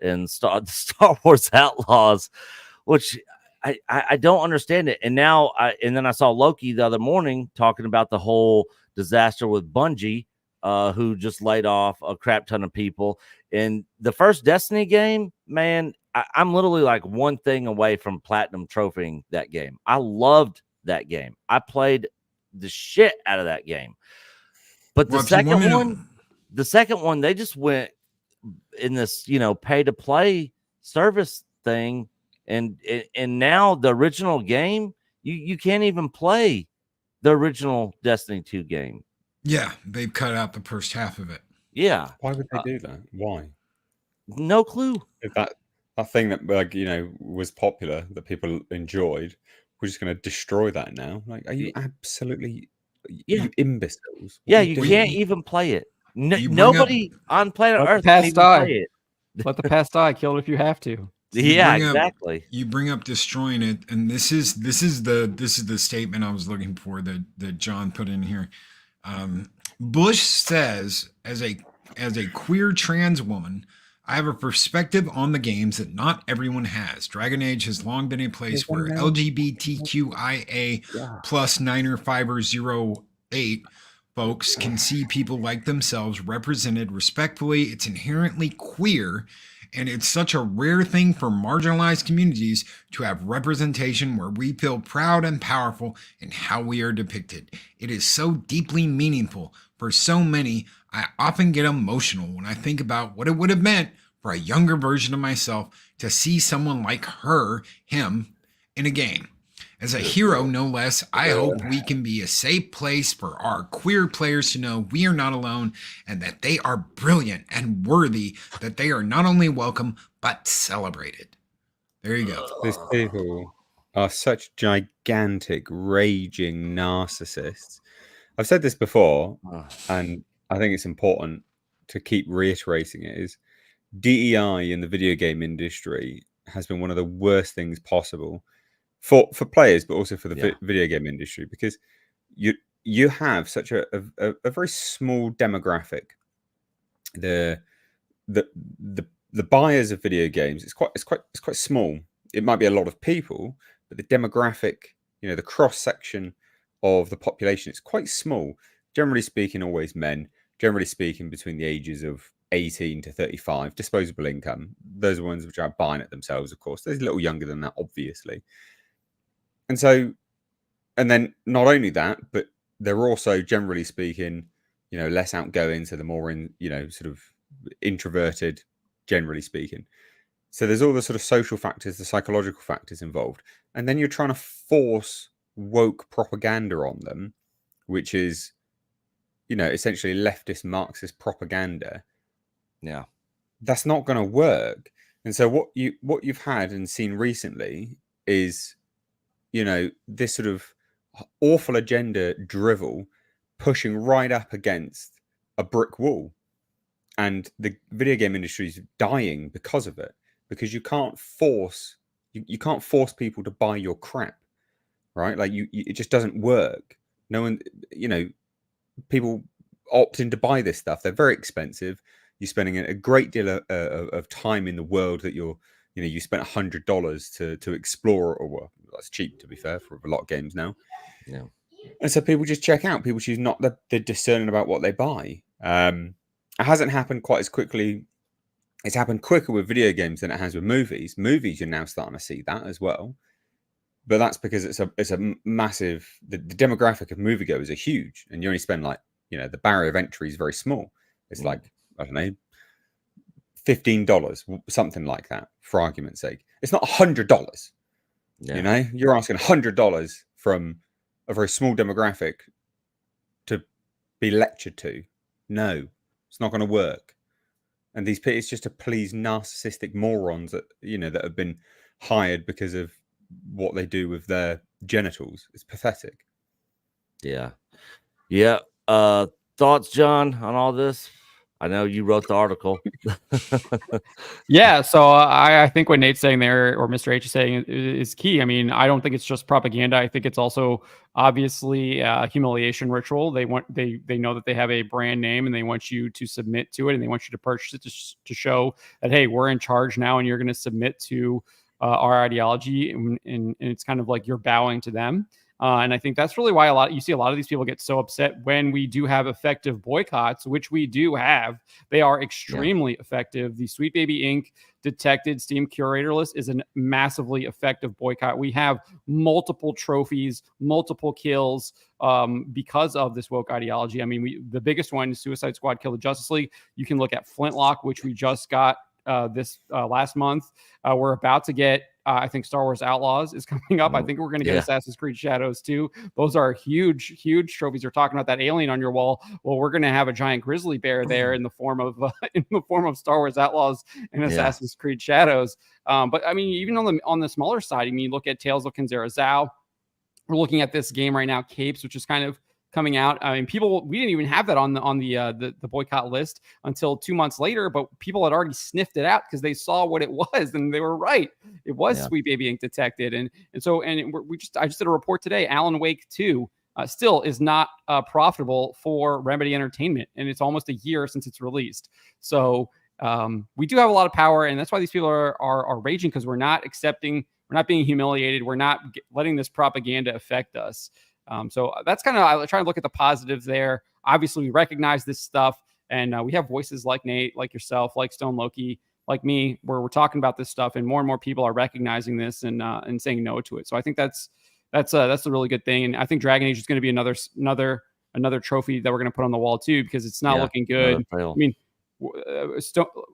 and Star Wars Outlaws, which I don't understand it. And now then I saw Loki the other morning talking about the whole disaster with Bungie, who just laid off a crap ton of people. And the first Destiny game, man, I'm literally like one thing away from platinum trophying that game. I loved that game. I played the shit out of that game. But the second one, they just went in this, pay to play service thing. And now the original game, you can't even play the original Destiny 2 game. Yeah, they've cut out the first half of it. Yeah. Why would they do that? Why? No clue. If that thing that was popular that people enjoyed, we're just going to destroy that now. Like, are you absolutely you imbeciles? Yeah, you can't even play it. Nobody on planet Earth can even play it. Let the past die. Kill it if you have to. Yeah, exactly. You bring up destroying it, and this is the statement I was looking for that John put in here. Bush says, as a queer trans woman, I have a perspective on the games that not everyone has. Dragon Age has long been a place where LGBTQIA plus 9er5er08 folks can see people like themselves represented respectfully. It's inherently queer, and it's such a rare thing for marginalized communities to have representation where we feel proud and powerful in how we are depicted. It is so deeply meaningful for so many. I often get emotional when I think about what it would have meant for a younger version of myself to see someone like him in a game. As a hero, no less, I hope we can be a safe place for our queer players to know we are not alone and that they are brilliant and worthy, that they are not only welcome, but celebrated. There you go. These people are such gigantic, raging narcissists. I've said this before, and I think it's important to keep reiterating it, is DEI in the video game industry has been one of the worst things possible for players, but also for the video game industry, because you have such a very small demographic. The buyers of video games, it's quite small. It might be a lot of people, but the demographic, the cross section of the population, it's quite small. Generally speaking, always men. Generally speaking, between the ages of 18 to 35, disposable income. Those are ones which are buying it themselves, of course. They're a little younger than that, obviously. And so, and then not only that, but they're also, generally speaking, less outgoing. So they're more sort of introverted, generally speaking. So there's all the sort of social factors, the psychological factors involved. And then you're trying to force woke propaganda on them, which is, essentially leftist Marxist propaganda. Yeah. That's not going to work. And so what you've had and seen recently is, this sort of awful agenda drivel pushing right up against a brick wall. And the video game industry is dying because of it, because you can't force people to buy your crap, right? Like it just doesn't work. No one, people opt in to buy this stuff. They're very expensive. You're spending a great deal of time in the world that you spent $100 to explore, or well, that's cheap, to be fair, for a lot of games now. Yeah. And so people just check out. People choose not they're discerning about what they buy. It hasn't happened quite as quickly. It's happened quicker with video games than it has with movies. Movies, you're now starting to see that as well. But that's because it's a massive, the demographic of moviegoers are huge, and you only spend the barrier of entry is very small. It's like, I don't know, $15, something like that, for argument's sake. It's not $100. Yeah. You're asking $100 from a very small demographic to be lectured to. No, it's not going to work. And these people, it's just to please narcissistic morons that that have been hired because of what they do with their genitals. It's pathetic. Yeah. Thoughts, John, on all this? I know you wrote the article. Yeah, so I think what Nate's saying there, or Mr. H is saying, is key. I mean, I don't think it's just propaganda. I think it's also obviously a humiliation ritual. They know that they have a brand name, and they want you to submit to it, and they want you to purchase it to show that, hey, we're in charge now, and you're going to submit to our ideology, and it's kind of like you're bowing to them. And I think that's really why you see a lot of these people get so upset when we do have effective boycotts, which we do have. They are extremely effective. The Sweet Baby Inc. detected Steam curator list is a massively effective boycott. We have multiple trophies, multiple kills because of this woke ideology. I mean, the biggest one is Suicide Squad Kill the Justice League. You can look at Flintlock, which we just got this last month. We're about to get I think Star Wars Outlaws is coming up. I think we're going to get Assassin's Creed Shadows too. Those are huge trophies. You're talking about that alien on your wall. Well, we're going to have a giant grizzly bear there in the form of Star Wars Outlaws and Assassin's Creed Shadows. But I mean, even on the smaller side, I mean, you look at Tales of Kinzera Zhao. We're looking at this game right now, Capes, which is kind of coming out. I mean, we didn't even have that on the boycott list until 2 months later, but people had already sniffed it out because they saw what it was, and they were right. It was Sweet Baby Inc. detected, I just did a report today. Alan Wake 2 still is not profitable for Remedy Entertainment, and it's almost a year since it's released. So we do have a lot of power, and that's why these people are raging, because we're not being humiliated. We're not letting this propaganda affect us. So that's kind of, I try to look at the positives there. Obviously, we recognize this stuff, and we have voices like Nate, like yourself, like Stone Loki, like me, where we're talking about this stuff, and more people are recognizing this and saying no to it. So I think that's a really good thing. And I think Dragon Age is going to be another trophy that we're going to put on the wall too, because it's not looking good. I mean,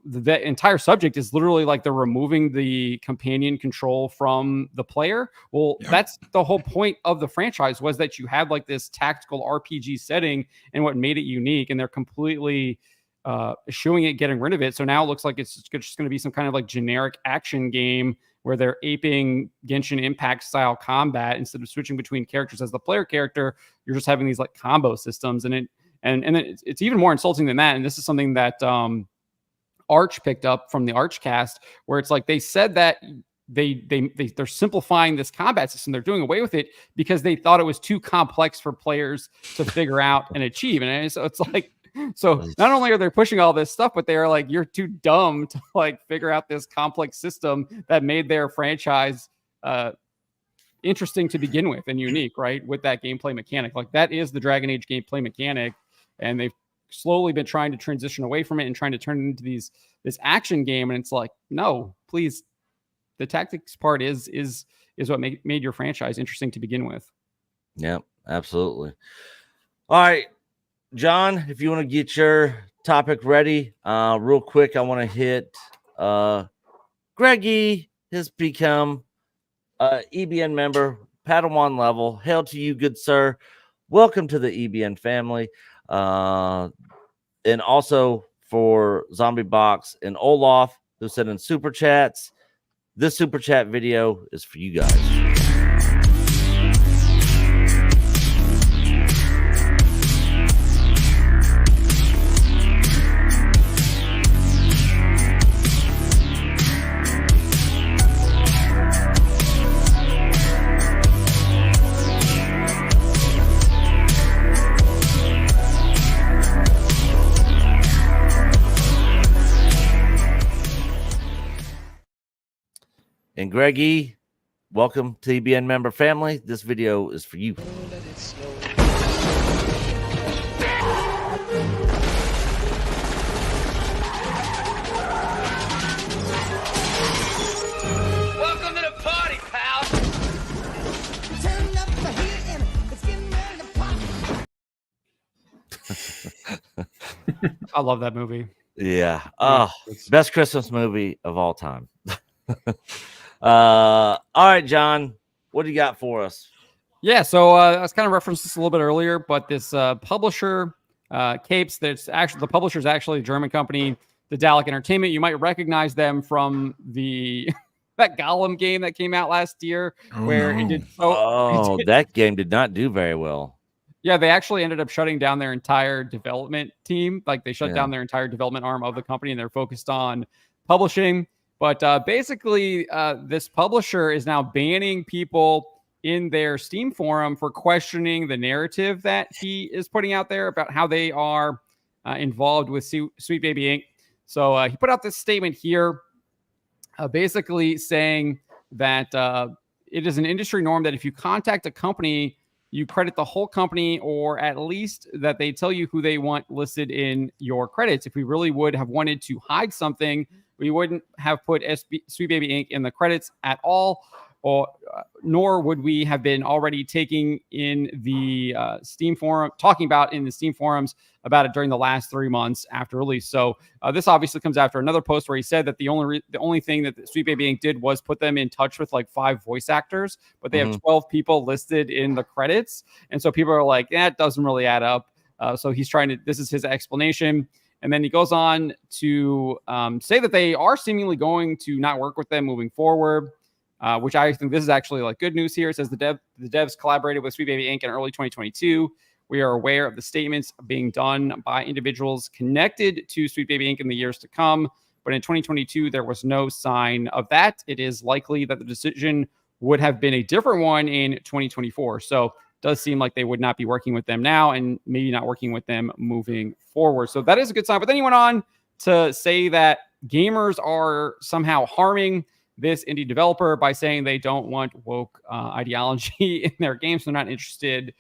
the entire subject is literally like they're removing the companion control from the player. Well, that's the whole point of the franchise, was that you had like this tactical RPG setting and what made it unique, and they're completely eschewing it, getting rid of it. So now it looks like it's just going to be some kind of like generic action game where they're aping Genshin Impact style combat. Instead of switching between characters as the player character, you're just having these like combo systems, and then it's even more insulting than that. And this is something that Arch picked up from the Archcast, where it's like they said that they're simplifying this combat system. They're doing away with it because they thought it was too complex for players to figure out and achieve. And so it's like, so not only are they pushing all this stuff, but they're like, you're too dumb to like figure out this complex system that made their franchise interesting to begin with and unique, right? With that gameplay mechanic. Like that is the Dragon Age gameplay mechanic. And they've slowly been trying to transition away from it and trying to turn it into this action game. And it's like, no, please. The tactics part is what made your franchise interesting to begin with. Yeah, absolutely. All right, John, if you want to get your topic ready, real quick, I want to hit Greggy has become EBN member, Padawan level. Hail to you, good sir. Welcome to the EBN family. And also for Zombie Box and Olaf, who sent in super chats. This super chat video is for you guys. And Greggy, welcome to EBN member family. This video is for you. Welcome to the party, pal. Turn up the heat and it's getting ready to pop. I love that movie. Yeah. Oh, best Christmas movie of all time. All right, John, what do you got for us? Yeah, so I was kind of referenced this a little bit earlier, but this publisher, Capes, that's actually the publisher is actually a German company, the Dalek Entertainment. You might recognize them from the that Gollum game that came out last year, it did. That game did not do very well. Yeah, they actually ended up shutting down their entire development team. Like they shut down their entire development arm of the company, and they're focused on publishing. But basically, this publisher is now banning people in their Steam forum for questioning the narrative that he is putting out there about how they are involved with Sweet Baby Inc. So he put out this statement here, basically saying that it is an industry norm that if you contact a company, you credit the whole company, or at least that they tell you who they want listed in your credits. If we really would have wanted to hide something, we wouldn't have put Sweet Baby Inc. in the credits at all, or nor would we have been already taking in the Steam forum, talking about in the Steam forums about it during the last 3 months after release. So this obviously comes after another post where he said that the only thing that Sweet Baby Inc. did was put them in touch with like 5 voice actors, but they have 12 people listed in the credits. And so people are like, that doesn't really add up. So he's trying to, this is his explanation. And then he goes on to say that they are seemingly going to not work with them moving forward, which I think this is actually like good news here. It says the devs collaborated with Sweet Baby Inc. in early 2022. We are aware of the statements being done by individuals connected to Sweet Baby Inc. in the years to come, but in 2022, there was no sign of that. It is likely that the decision would have been a different one in 2024. So it does seem like they would not be working with them now and maybe not working with them moving forward. So that is a good sign. But then he went on to say that gamers are somehow harming this indie developer by saying they don't want woke ideology in their games. They're not interested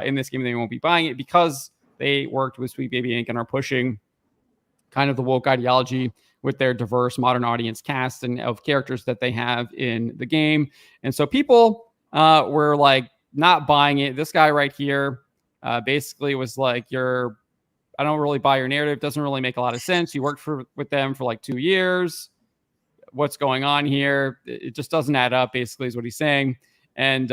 in this game. They won't be buying it because they worked with Sweet Baby Inc. and are pushing kind of the woke ideology with their diverse modern audience cast and of characters that they have in the game. And so people were like not buying it. This guy right here basically was like, I don't really buy your narrative. Doesn't really make a lot of sense. You worked with them for like 2 years. What's going on here? It just doesn't add up, basically, is what he's saying. And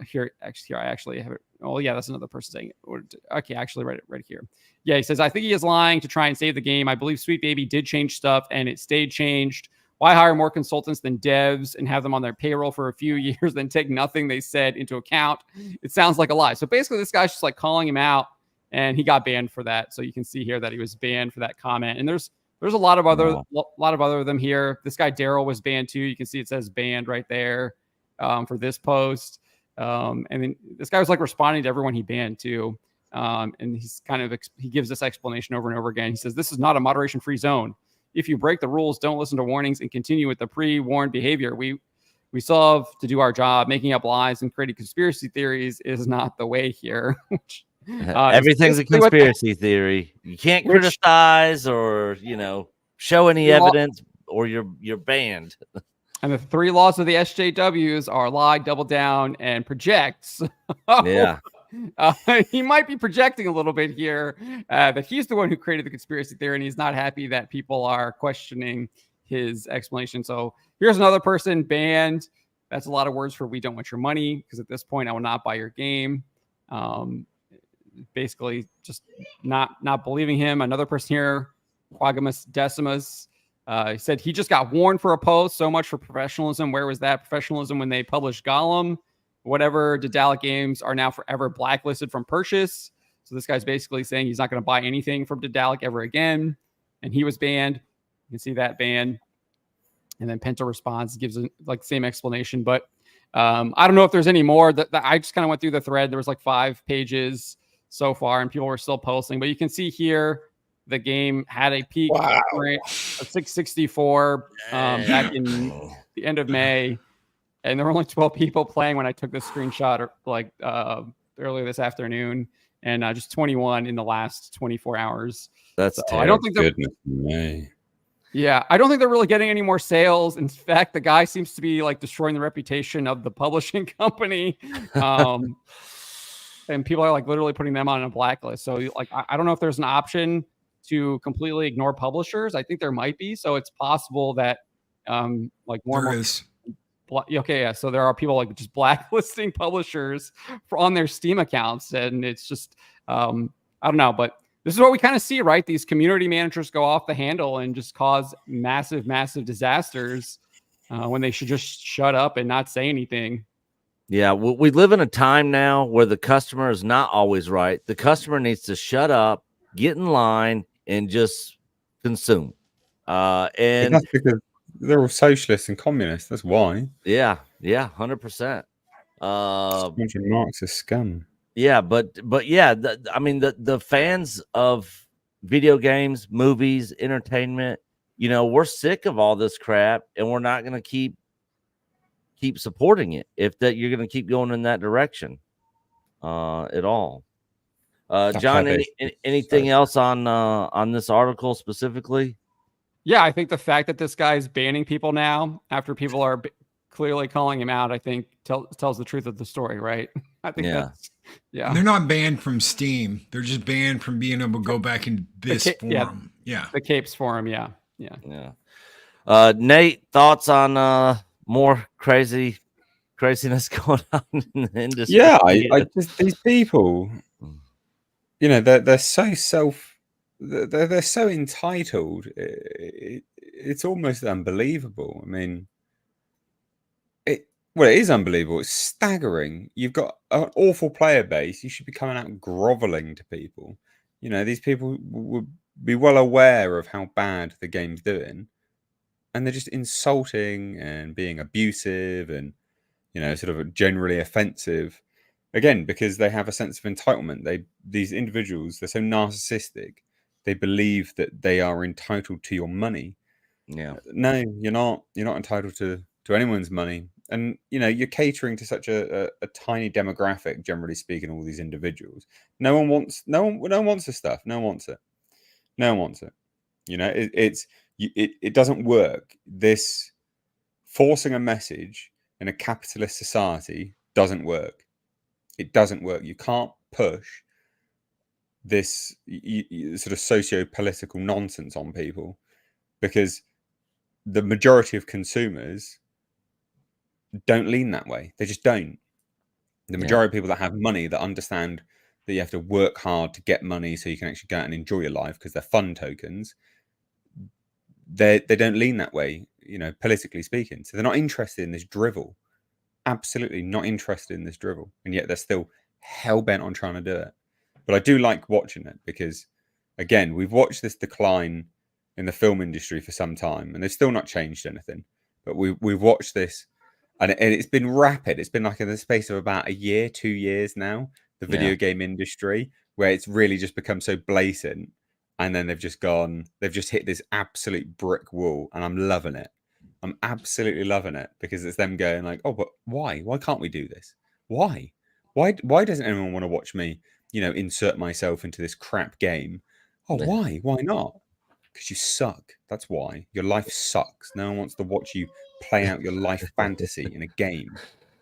here I actually have it. Oh, yeah, that's another person saying it. Okay, I actually read it right here. Yeah, he says, I think he is lying to try and save the game. I believe Sweet Baby did change stuff, and it stayed changed. Why hire more consultants than devs and have them on their payroll for a few years, then take nothing they said into account? It sounds like a lie. So basically, this guy's just like calling him out, and he got banned for that. So you can see here that he was banned for that comment. And there's a lot of other of them here. This guy Daryl was banned too. You can see it says banned right there for this post. And then this guy was like responding to everyone he banned too. And he's kind of he gives this explanation over and over again. He says, this is not a moderation free zone. If you break the rules, don't listen to warnings and continue with the pre-warned behavior. We still have to do our job. Making up lies and creating conspiracy theories is not the way here. Everything's a conspiracy theory. You can't criticize or show any evidence, or you're banned. And the 3 laws of the SJWs are lie, double down, and project. Yeah. He might be projecting a little bit here, that he's the one who created the conspiracy theory, and he's not happy that people are questioning his explanation. So here's another person banned. That's a lot of words for we don't want your money, because at this point I will not buy your game. Basically just not believing him. Another person here, Quagamus Decimus, he said he just got warned for a post. So much for professionalism. Where was that professionalism when they published Gollum? Whatever Daedalic games are now forever blacklisted from purchase. So this guy's basically saying he's not going to buy anything from Daedalic ever again. And he was banned. You can see that ban. And then Penta responds, gives like the same explanation. But I don't know if there's any more. That I just kind of went through the thread. There was like 5 pages so far, and people were still posting. But you can see here the game had a peak rate of 664 back in the end of May, and there were only 12 people playing when I took this screenshot earlier this afternoon, and just 21 in the last 24 hours. That's so I don't think I don't think they're really getting any more sales. In fact, the guy seems to be like destroying the reputation of the publishing company. And people are like literally putting them on a blacklist. So like, I don't know if there's an option to completely ignore publishers. I think there might be. So it's possible that like more. There is. Okay, yeah. So there are people like just blacklisting publishers on their Steam accounts, and it's just I don't know, but this is what we kind of see, right? These community managers go off the handle and just cause massive disasters when they should just shut up and not say anything. Yeah, we live in a time now where the customer is not always right. The customer needs to shut up, get in line, and just consume. And that's because they're all socialists and communists. That's why. Yeah, 100%. Bunch of Marxist scum. Yeah, but yeah, the fans of video games, movies, entertainment, we're sick of all this crap, and we're not going to keep keep supporting it if that you're going to keep going in that direction at all. John, anything else on this article specifically? Yeah, I think the fact that this guy's banning people now after people are clearly calling him out, I think tells the truth of the story, right? I think that's And they're not banned from Steam. They're just banned from being able to go back in this forum. Yeah. The Capes forum. Yeah. Nate, thoughts on more craziness going on in the industry? Yeah, I just these people, you know, they're so they're so entitled. It's almost unbelievable. I mean, it is unbelievable. It's staggering. You've got an awful player base. You should be coming out groveling to people. You know, these people would be well aware of how bad the game's doing, and they're just insulting and being abusive and, you know, sort of generally offensive. Again, because they have a sense of entitlement. These individuals, they're so narcissistic. They believe that they are entitled to your money. Yeah. No, you're not. You're not entitled to anyone's money. And, you know, you're catering to such a tiny demographic, generally speaking, all these individuals. No one wants this stuff. No one wants it. No one wants it. You know, it doesn't work. This forcing a message in a capitalist society doesn't work. It doesn't work. You can't push this sort of socio-political nonsense on people, because the majority of consumers don't lean that way. They just don't. The majority of people that have money, that understand that you have to work hard to get money so you can actually go out and enjoy your life because they're fun tokens, they don't lean that way, you know, politically speaking. So they're not interested in this drivel. Absolutely not interested in this drivel. And yet they're still hell-bent on trying to do it. But I do like watching it because, again, we've watched this decline in the film industry for some time, and they've still not changed anything. But we've watched this, and it's been rapid. It's been like in the space of about a year, 2 years now, the video game industry, where it's really just become so blatant. And then they've just hit this absolute brick wall, and I'm loving it. I'm absolutely loving it, because it's them going like, oh, but why? Why can't we do this? Why? Why doesn't anyone want to watch me, you know, insert myself into this crap game? Oh, why? Why not? Because you suck. That's why. Your life sucks. No one wants to watch you play out your life fantasy in a game.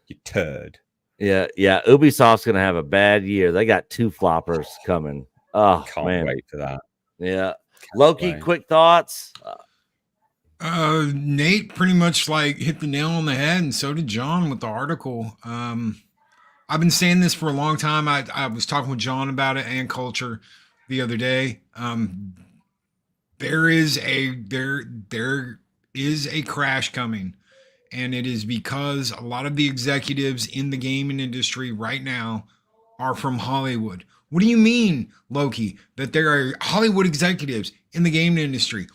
You turd. Yeah. Ubisoft's gonna have a bad year. They got 2 floppers coming. Oh, Can't wait for that. Yeah. Loki, quick thoughts. Nate pretty much like hit the nail on the head, and so did John with the article. I've been saying this for a long time. I was talking with John about it and Culture the other day. There is a crash coming, and it is because a lot of the executives in the gaming industry right now are from Hollywood. What do you mean, Loki, that there are Hollywood executives in the gaming industry?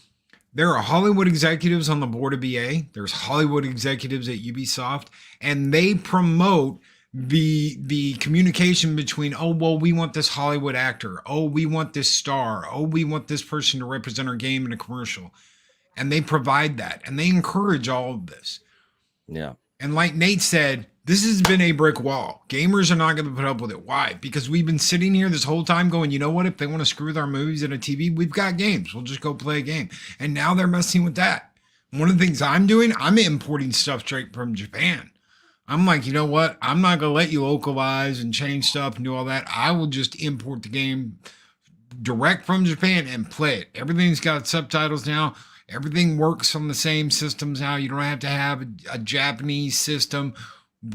There are Hollywood executives on the board of BA. There's Hollywood executives at Ubisoft, and they promote the communication between, oh, well, we want this Hollywood actor. Oh, we want this star. Oh, we want this person to represent our game in a commercial. And they provide that, and they encourage all of this. Yeah. And like Nate said, this has been a brick wall. Gamers are not going to put up with it. Why? Because we've been sitting here this whole time going, you know what? If they want to screw with our movies and a TV, we've got games. We'll just go play a game. And now they're messing with that. One of the things I'm doing, I'm importing stuff straight from Japan. I'm like, you know what? I'm not going to let you localize and change stuff and do all that. I will just import the game direct from Japan and play it. Everything's got subtitles now. Everything works on the same systems now. You don't have to have a Japanese system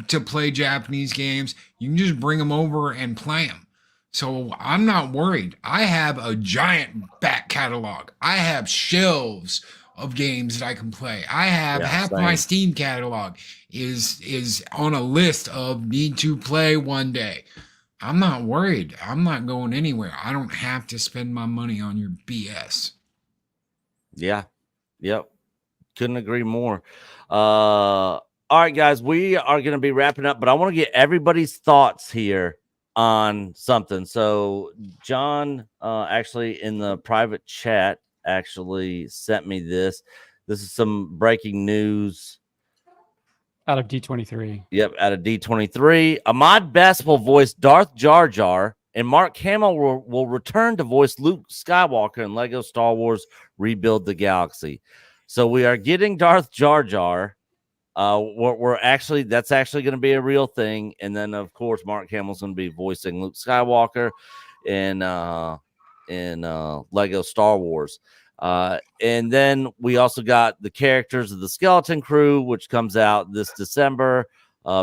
to play Japanese games. You can just bring them over and play them. So I'm not worried. I have a giant back catalog. I have shelves of games that I can play. I have half my Steam catalog is on a list of need to play one day. I'm not worried. I'm not going anywhere. I don't have to spend my money on your BS. Yeah. Yep. Couldn't agree more. All right, guys, we are going to be wrapping up, but I want to get everybody's thoughts here on something. So John, actually in the private chat, actually sent me this. This is some breaking news. Out of D23. Yep, out of D23. Ahmad Best will voice Darth Jar Jar, and Mark Hamill will return to voice Luke Skywalker in Lego Star Wars Rebuild the Galaxy. So we are getting Darth Jar Jar. We're actually, that's actually going to be a real thing. And then, of course, Mark Hamill's going to be voicing Luke Skywalker in Lego Star Wars. And then we also got the characters of the Skeleton Crew, which comes out this December.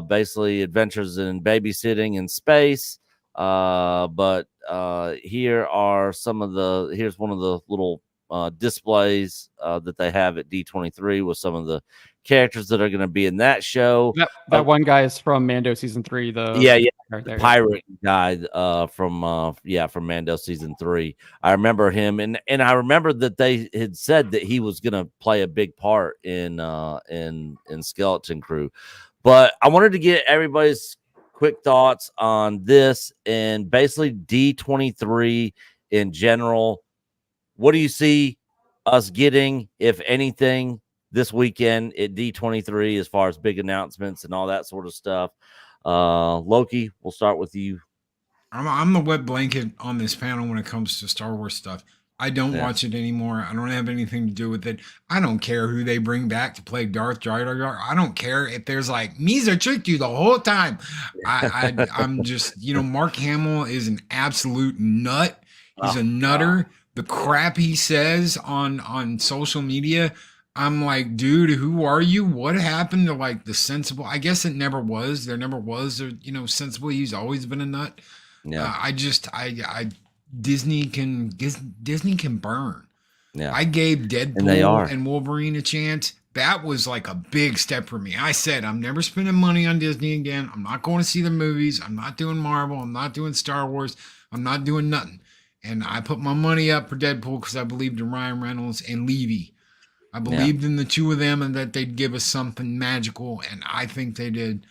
Basically, adventures in babysitting in space. But here are some of the. Here's one of the little displays that they have at D23 with some of the characters that are going to be in that show. That one guy is from Mando season 3. The right pirate guy from Mando season 3. I remember him, and I remember that they had said that he was going to play a big part in Skeleton Crew. But I wanted to get everybody's quick thoughts on this and basically D23 in general. What do you see us getting, if anything, this weekend at D23 as far as big announcements and all that sort of stuff? Loki, we'll start with you. I'm the wet blanket on this panel when it comes to Star Wars stuff. I don't watch it anymore. I don't have anything to do with it. I don't care who they bring back to play Darth Jar Jar. I don't care if there's like Misa tricked you the whole time. I'm just, Mark Hamill is an absolute nut. He's a nutter. The crap he says on social media, I'm like, dude, who are you? What happened to like the sensible? I guess it never was. There never was, sensible. He's always been a nut. Yeah. Disney can burn. Yeah. I gave Deadpool and and Wolverine a chance. That was like a big step for me. I said, I'm never spending money on Disney again. I'm not going to see the movies. I'm not doing Marvel. I'm not doing Star Wars. I'm not doing nothing. And I put my money up for Deadpool because I believed in Ryan Reynolds and Levy. I believed in the two of them and that they'd give us something magical, and I think they did.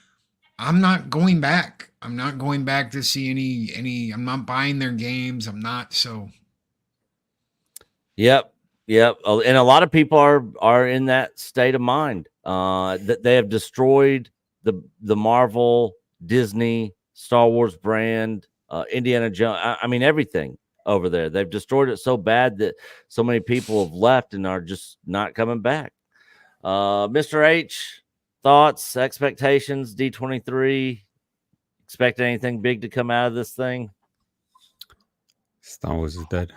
I'm not going back. I'm not going back to see any. I'm not buying their games. I'm not. So. Yep. And a lot of people are in that state of mind. That they have destroyed the Marvel, Disney, Star Wars brand, Indiana Jones. I mean everything over there. They've destroyed it so bad that so many people have left and are just not coming back. Mr. H, thoughts, expectations, D23, expect anything big to come out of this thing? Star Wars is dead.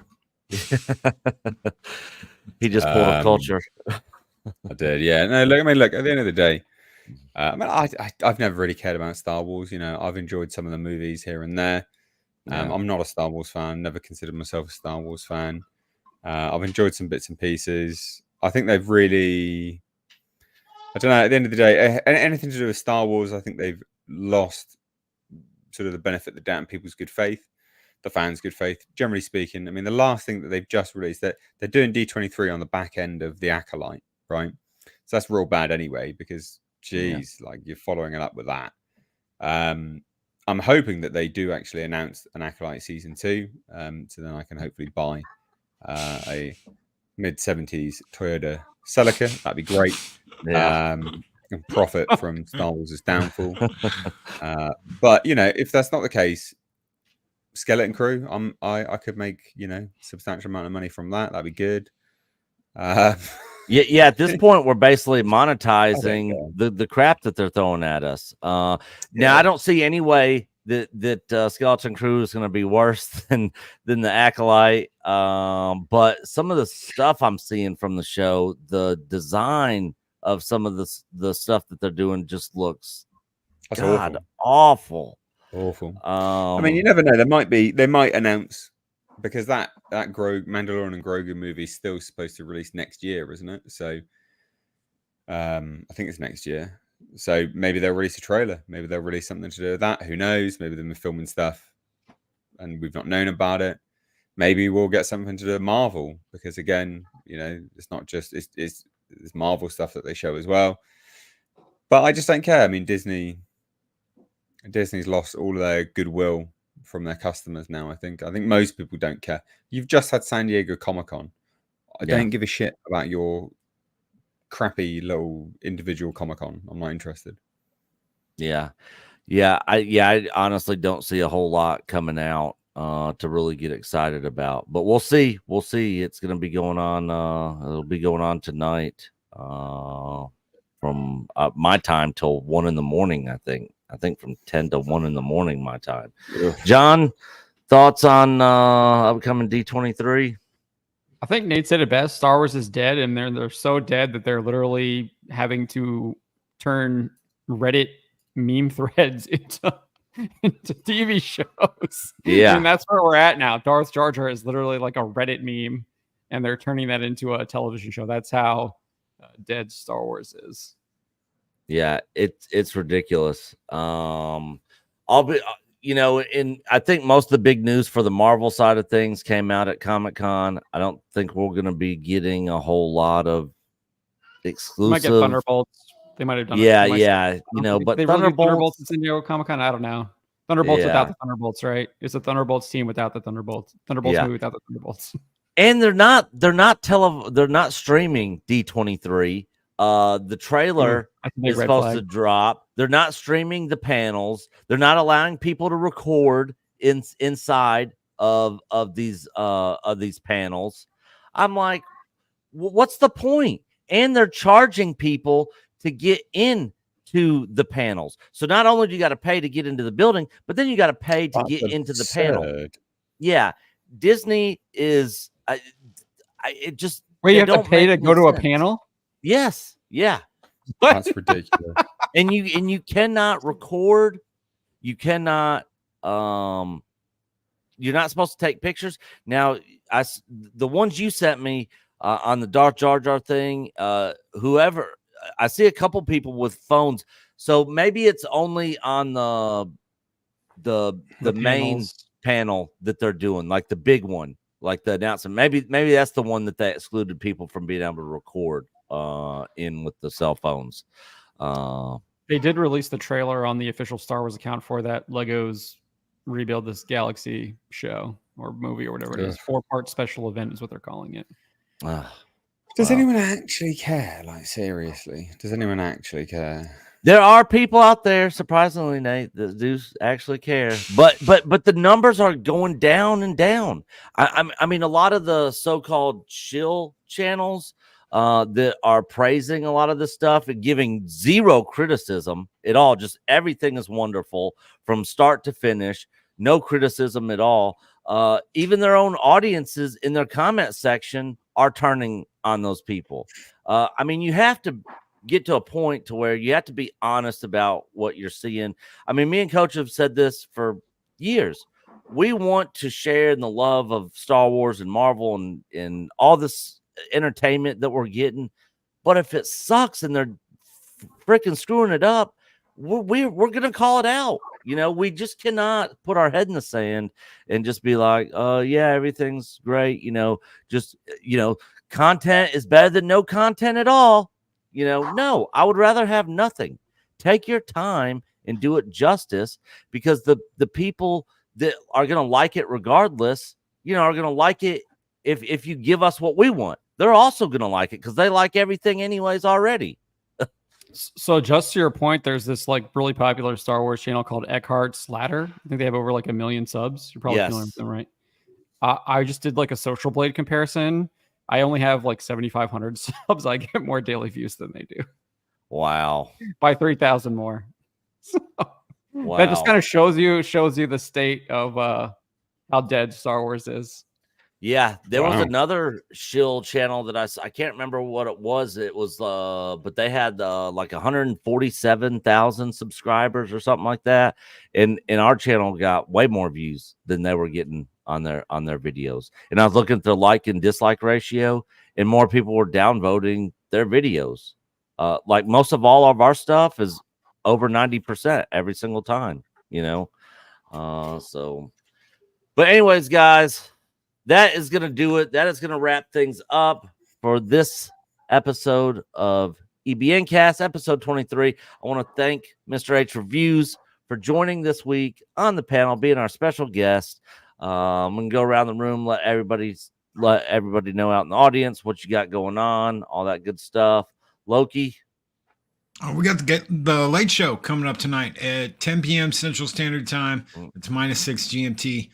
He just pulled a culture. I did, yeah. No, look, at the end of the day, I've never really cared about Star Wars. I've enjoyed some of the movies here and there. I'm not a Star Wars fan, never considered myself a Star Wars fan. I've enjoyed some bits and pieces. I think they've really, I don't know, at the end of the day, anything to do with Star Wars, I think they've lost sort of the benefit of the doubt in people's good faith, the fans' good faith. Generally speaking, I mean, the last thing that they've just released, that they're doing D23 on the back end of The Acolyte, right? So that's real bad anyway, because, geez, like you're following it up with that. I'm hoping that they do actually announce an Acolyte season 2, so then I can hopefully buy a mid-70s Toyota Celica. That'd be great. And profit from Star Wars' downfall. But if that's not the case, Skeleton Crew, I could make substantial amount of money from that. That'd be good. Yeah. At this point, we're basically monetizing the crap that they're throwing at us. Now, I don't see any way that Skeleton Crew is going to be worse than the Acolyte. But some of the stuff I'm seeing from the show, the design of some of the stuff that they're doing just looks awful. I mean, you never know. They might announce, because that Mandalorian and Grogu movie is still supposed to release next year, isn't it? So I think it's next year. So maybe they'll release a trailer. Maybe they'll release something to do with that. Who knows? Maybe they've been filming stuff and we've not known about it. Maybe we'll get something to do with Marvel, because again, it's not just it's Marvel stuff that they show as well. But I just don't care. I mean, Disney's lost all of their goodwill from their customers now. I think most people don't care. You've just had San Diego Comic-Con. I don't give a shit about your crappy little individual Comic-Con. I'm not interested. Yeah. I honestly don't see a whole lot coming out to really get excited about. But we'll see. We'll see. It's gonna be going on, it'll be going on tonight. From my time till 1 in the morning, I think. I think from 10 to 1 in the morning, my time. John, thoughts on upcoming D23? I think Nate said it best. Star Wars is dead, and they're so dead that they're literally having to turn Reddit meme threads into TV shows. Yeah. And that's where we're at now. Darth Jar Jar is literally like a Reddit meme, and they're turning that into a television show. That's how dead Star Wars is. Yeah, it's ridiculous. I'll be, I think most of the big news for the Marvel side of things came out at Comic-Con. I don't think we're going to be getting a whole lot of exclusive. Might get Thunderbolts. They might have done. Yeah. But they Thunderbolts at San Diego Comic-Con. I don't know. Thunderbolts without the Thunderbolts, right? It's a Thunderbolts team without the Thunderbolts. Thunderbolts movie without the Thunderbolts. And they're not streaming D23. The trailer is supposed to drop. They're not streaming the panels. They're not allowing people to record inside of these panels. I'm like, what's the point? And they're charging people to get into the panels. So not only do you got to pay to get into the building, but then you got to pay to get into the panel. Yeah, Disney is. It just wait. You have to pay to go to a panel. Yes. Yeah. That's ridiculous. And you cannot record. You cannot. You're not supposed to take pictures. Now, the ones you sent me on the Darth Jar Jar thing. Whoever, I see a couple people with phones. So maybe it's only on the main panel that they're doing, like the big one, like the announcement. Maybe that's the one that they excluded people from being able to record in with the cell phones. They did release the trailer on the official Star Wars account for that Legos Rebuild This Galaxy show or movie or whatever it is. 4-part special event is what they're calling it. Does anyone actually care? Like, seriously, does anyone actually care? There are people out there, surprisingly, Nate, that do actually care. But the numbers are going down and down. I mean, a lot of the so-called chill channels that are praising a lot of this stuff and giving zero criticism at all. Just everything is wonderful from start to finish. No criticism at all. Even their own audiences in their comment section are turning on those people. I mean, you have to get to a point to where you have to be honest about what you're seeing. I mean, me and Coach have said this for years. We want to share in the love of Star Wars and Marvel and all this entertainment that we're getting. But if it sucks and they're freaking screwing it up, we're going to call it out. We just cannot put our head in the sand and just be like, yeah, everything's great. Content is better than no content at all. No, I would rather have nothing. Take your time and do it justice, because the people that are going to like it regardless, are going to like it if you give us what we want. They're also going to like it because they like everything anyways already. So just to your point, there's this like really popular Star Wars channel called Eckhart's Ladder. I think they have over like 1 million subs. You're probably familiar with them, right? I just did like a Social Blade comparison. I only have like 7,500 subs. I get more daily views than they do. Wow. By 3,000 more. So wow. That just kind of shows you the state of how dead Star Wars is. Yeah, there was another shill channel that I can't remember what it was. It was but they had like 147,000 subscribers or something like that. And our channel got way more views than they were getting on their videos. And I was looking at the like and dislike ratio, and more people were downvoting their videos. Like most of all of our stuff is over 90% every single time, so but anyways, guys, that is going to do it. That is going to wrap things up for this episode of EBN Cast, episode 23. I want to thank Mr. H Reviews for joining this week on the panel, being our special guest. I'm going to go around the room, let everybody know out in the audience what you got going on, all that good stuff. Loki. We got the late show coming up tonight at 10 p.m. Central Standard Time. It's -6 GMT.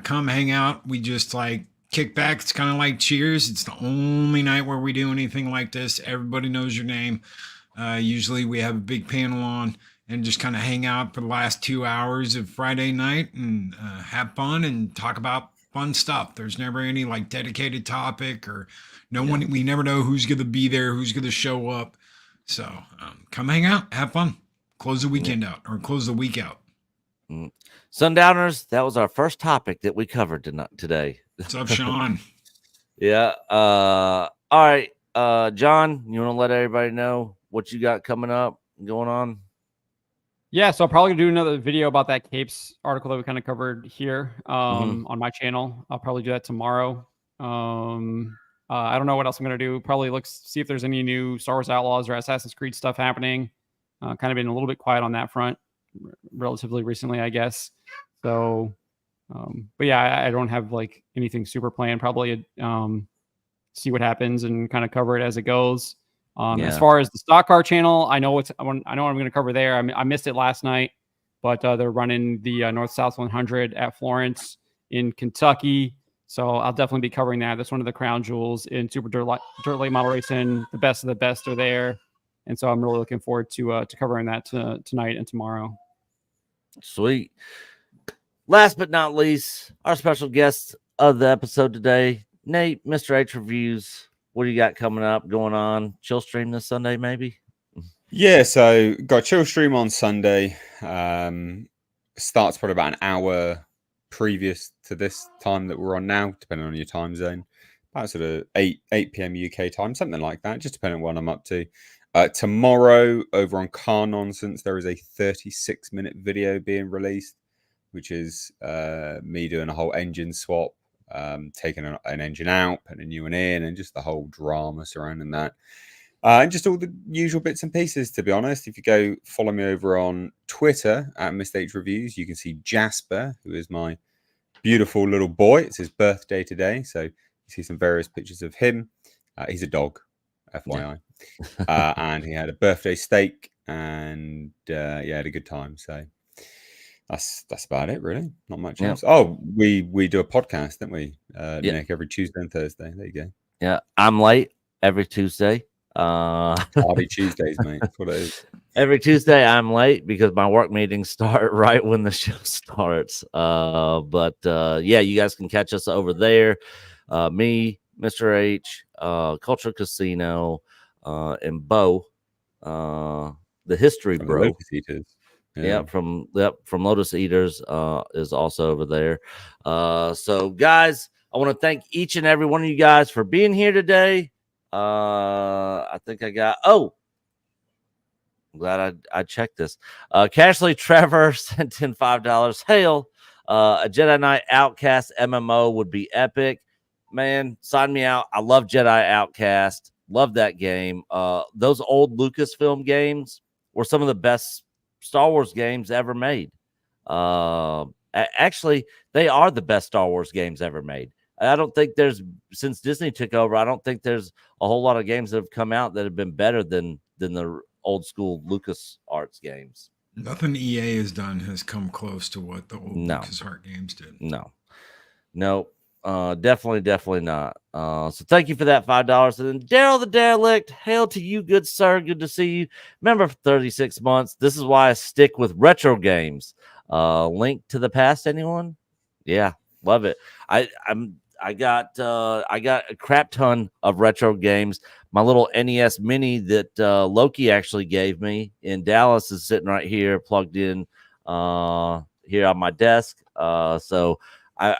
Come hang out. We just like kick back. It's kind of like Cheers. It's the only night where we do anything like this. Everybody knows your name. Usually we have a big panel on and just kind of hang out for the last 2 hours of Friday night and have fun and talk about fun stuff. There's never any like dedicated topic or one. We never know who's going to be there, who's going to show up. So come hang out, have fun, close the weekend out or close the week out. Sundowners, that was our first topic that we covered today. What's up, Sean? Yeah. All right. John, you want to let everybody know what you got coming up, going on? Yeah, so I'll probably do another video about that Capes article that we kind of covered here on my channel. I'll probably do that tomorrow. I don't know what else I'm going to do. Probably see if there's any new Star Wars Outlaws or Assassin's Creed stuff happening. Kind of been a little bit quiet on that front relatively recently, I guess. So, but yeah, I don't have like anything super planned. Probably see what happens and kind of cover it as it goes. As far as the stock car channel, I know what I'm going to cover there. I missed it last night, but they're running the North-South 100 at Florence in Kentucky. So I'll definitely be covering that. That's one of the crown jewels in super dirt late model racing. The best of the best are there. And so I'm really looking forward to covering that tonight and tomorrow. Sweet. Last but not least, our special guest of the episode today, Nate, Mr. H Reviews. What do you got coming up, going on? Chill stream this Sunday, maybe? Yeah, so got a chill stream on Sunday. Starts probably about an hour previous to this time that we're on now, depending on your time zone. About sort of 8 p.m. UK time, something like that, just depending on what I'm up to. Tomorrow, over on Car Nonsense, there is a 36-minute video being released, which is me doing a whole engine swap, taking an engine out, putting a new one in, and just the whole drama surrounding that. And just all the usual bits and pieces, to be honest. If you go follow me over on Twitter at Mr. Reviews, you can see Jasper, who is my beautiful little boy. It's his birthday today, so you see some various pictures of him. He's a dog, FYI. And he had a birthday steak, and had a good time. So that's about it, really. Not much else. Oh, we do a podcast, don't we, Nick, every Tuesday and Thursday. There you go. Yeah, I'm late every Tuesday. Party Tuesdays, mate. That's what it is. Every Tuesday I'm late because my work meetings start right when the show starts. But you guys can catch us over there. Me, Mr. H, Culture Casino, and Bo, the History From Bro. the Lotus Eaters. From Lotus Eaters is also over there. So guys, I want to thank each and every one of you guys for being here today. I think I got I'm glad I checked this. Cashley Trevor sent in $5. Hail, a Jedi Knight Outcast MMO would be epic. Man, sign me out. I love Jedi Outcast. Love that game. Those old Lucasfilm games were some of the best Star Wars games ever made. Actually, they are the best Star Wars games ever made. I don't think since Disney took over, I don't think there's a whole lot of games that have come out that have been better than the old school LucasArts games. Nothing EA has done has come close to what the old LucasArts games did. No, definitely not. So thank you for that $5. And then Daryl the Derelict, hail to you, good sir. Good to see you. Member for 36 months. This is why I stick with retro games. Link to the Past, anyone? Yeah, love it. I got a crap ton of retro games. My little NES Mini that Loki actually gave me in Dallas is sitting right here, plugged in here on my desk. So I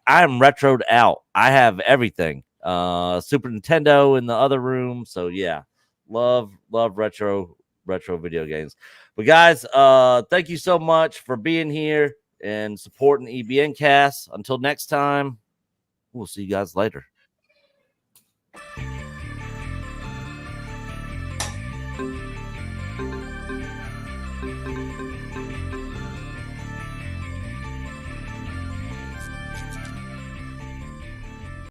am retroed out. I have everything. Super Nintendo in the other room. So yeah, love retro video games. But guys, thank you so much for being here and supporting EBN Cast. Until next time. We'll see you guys later.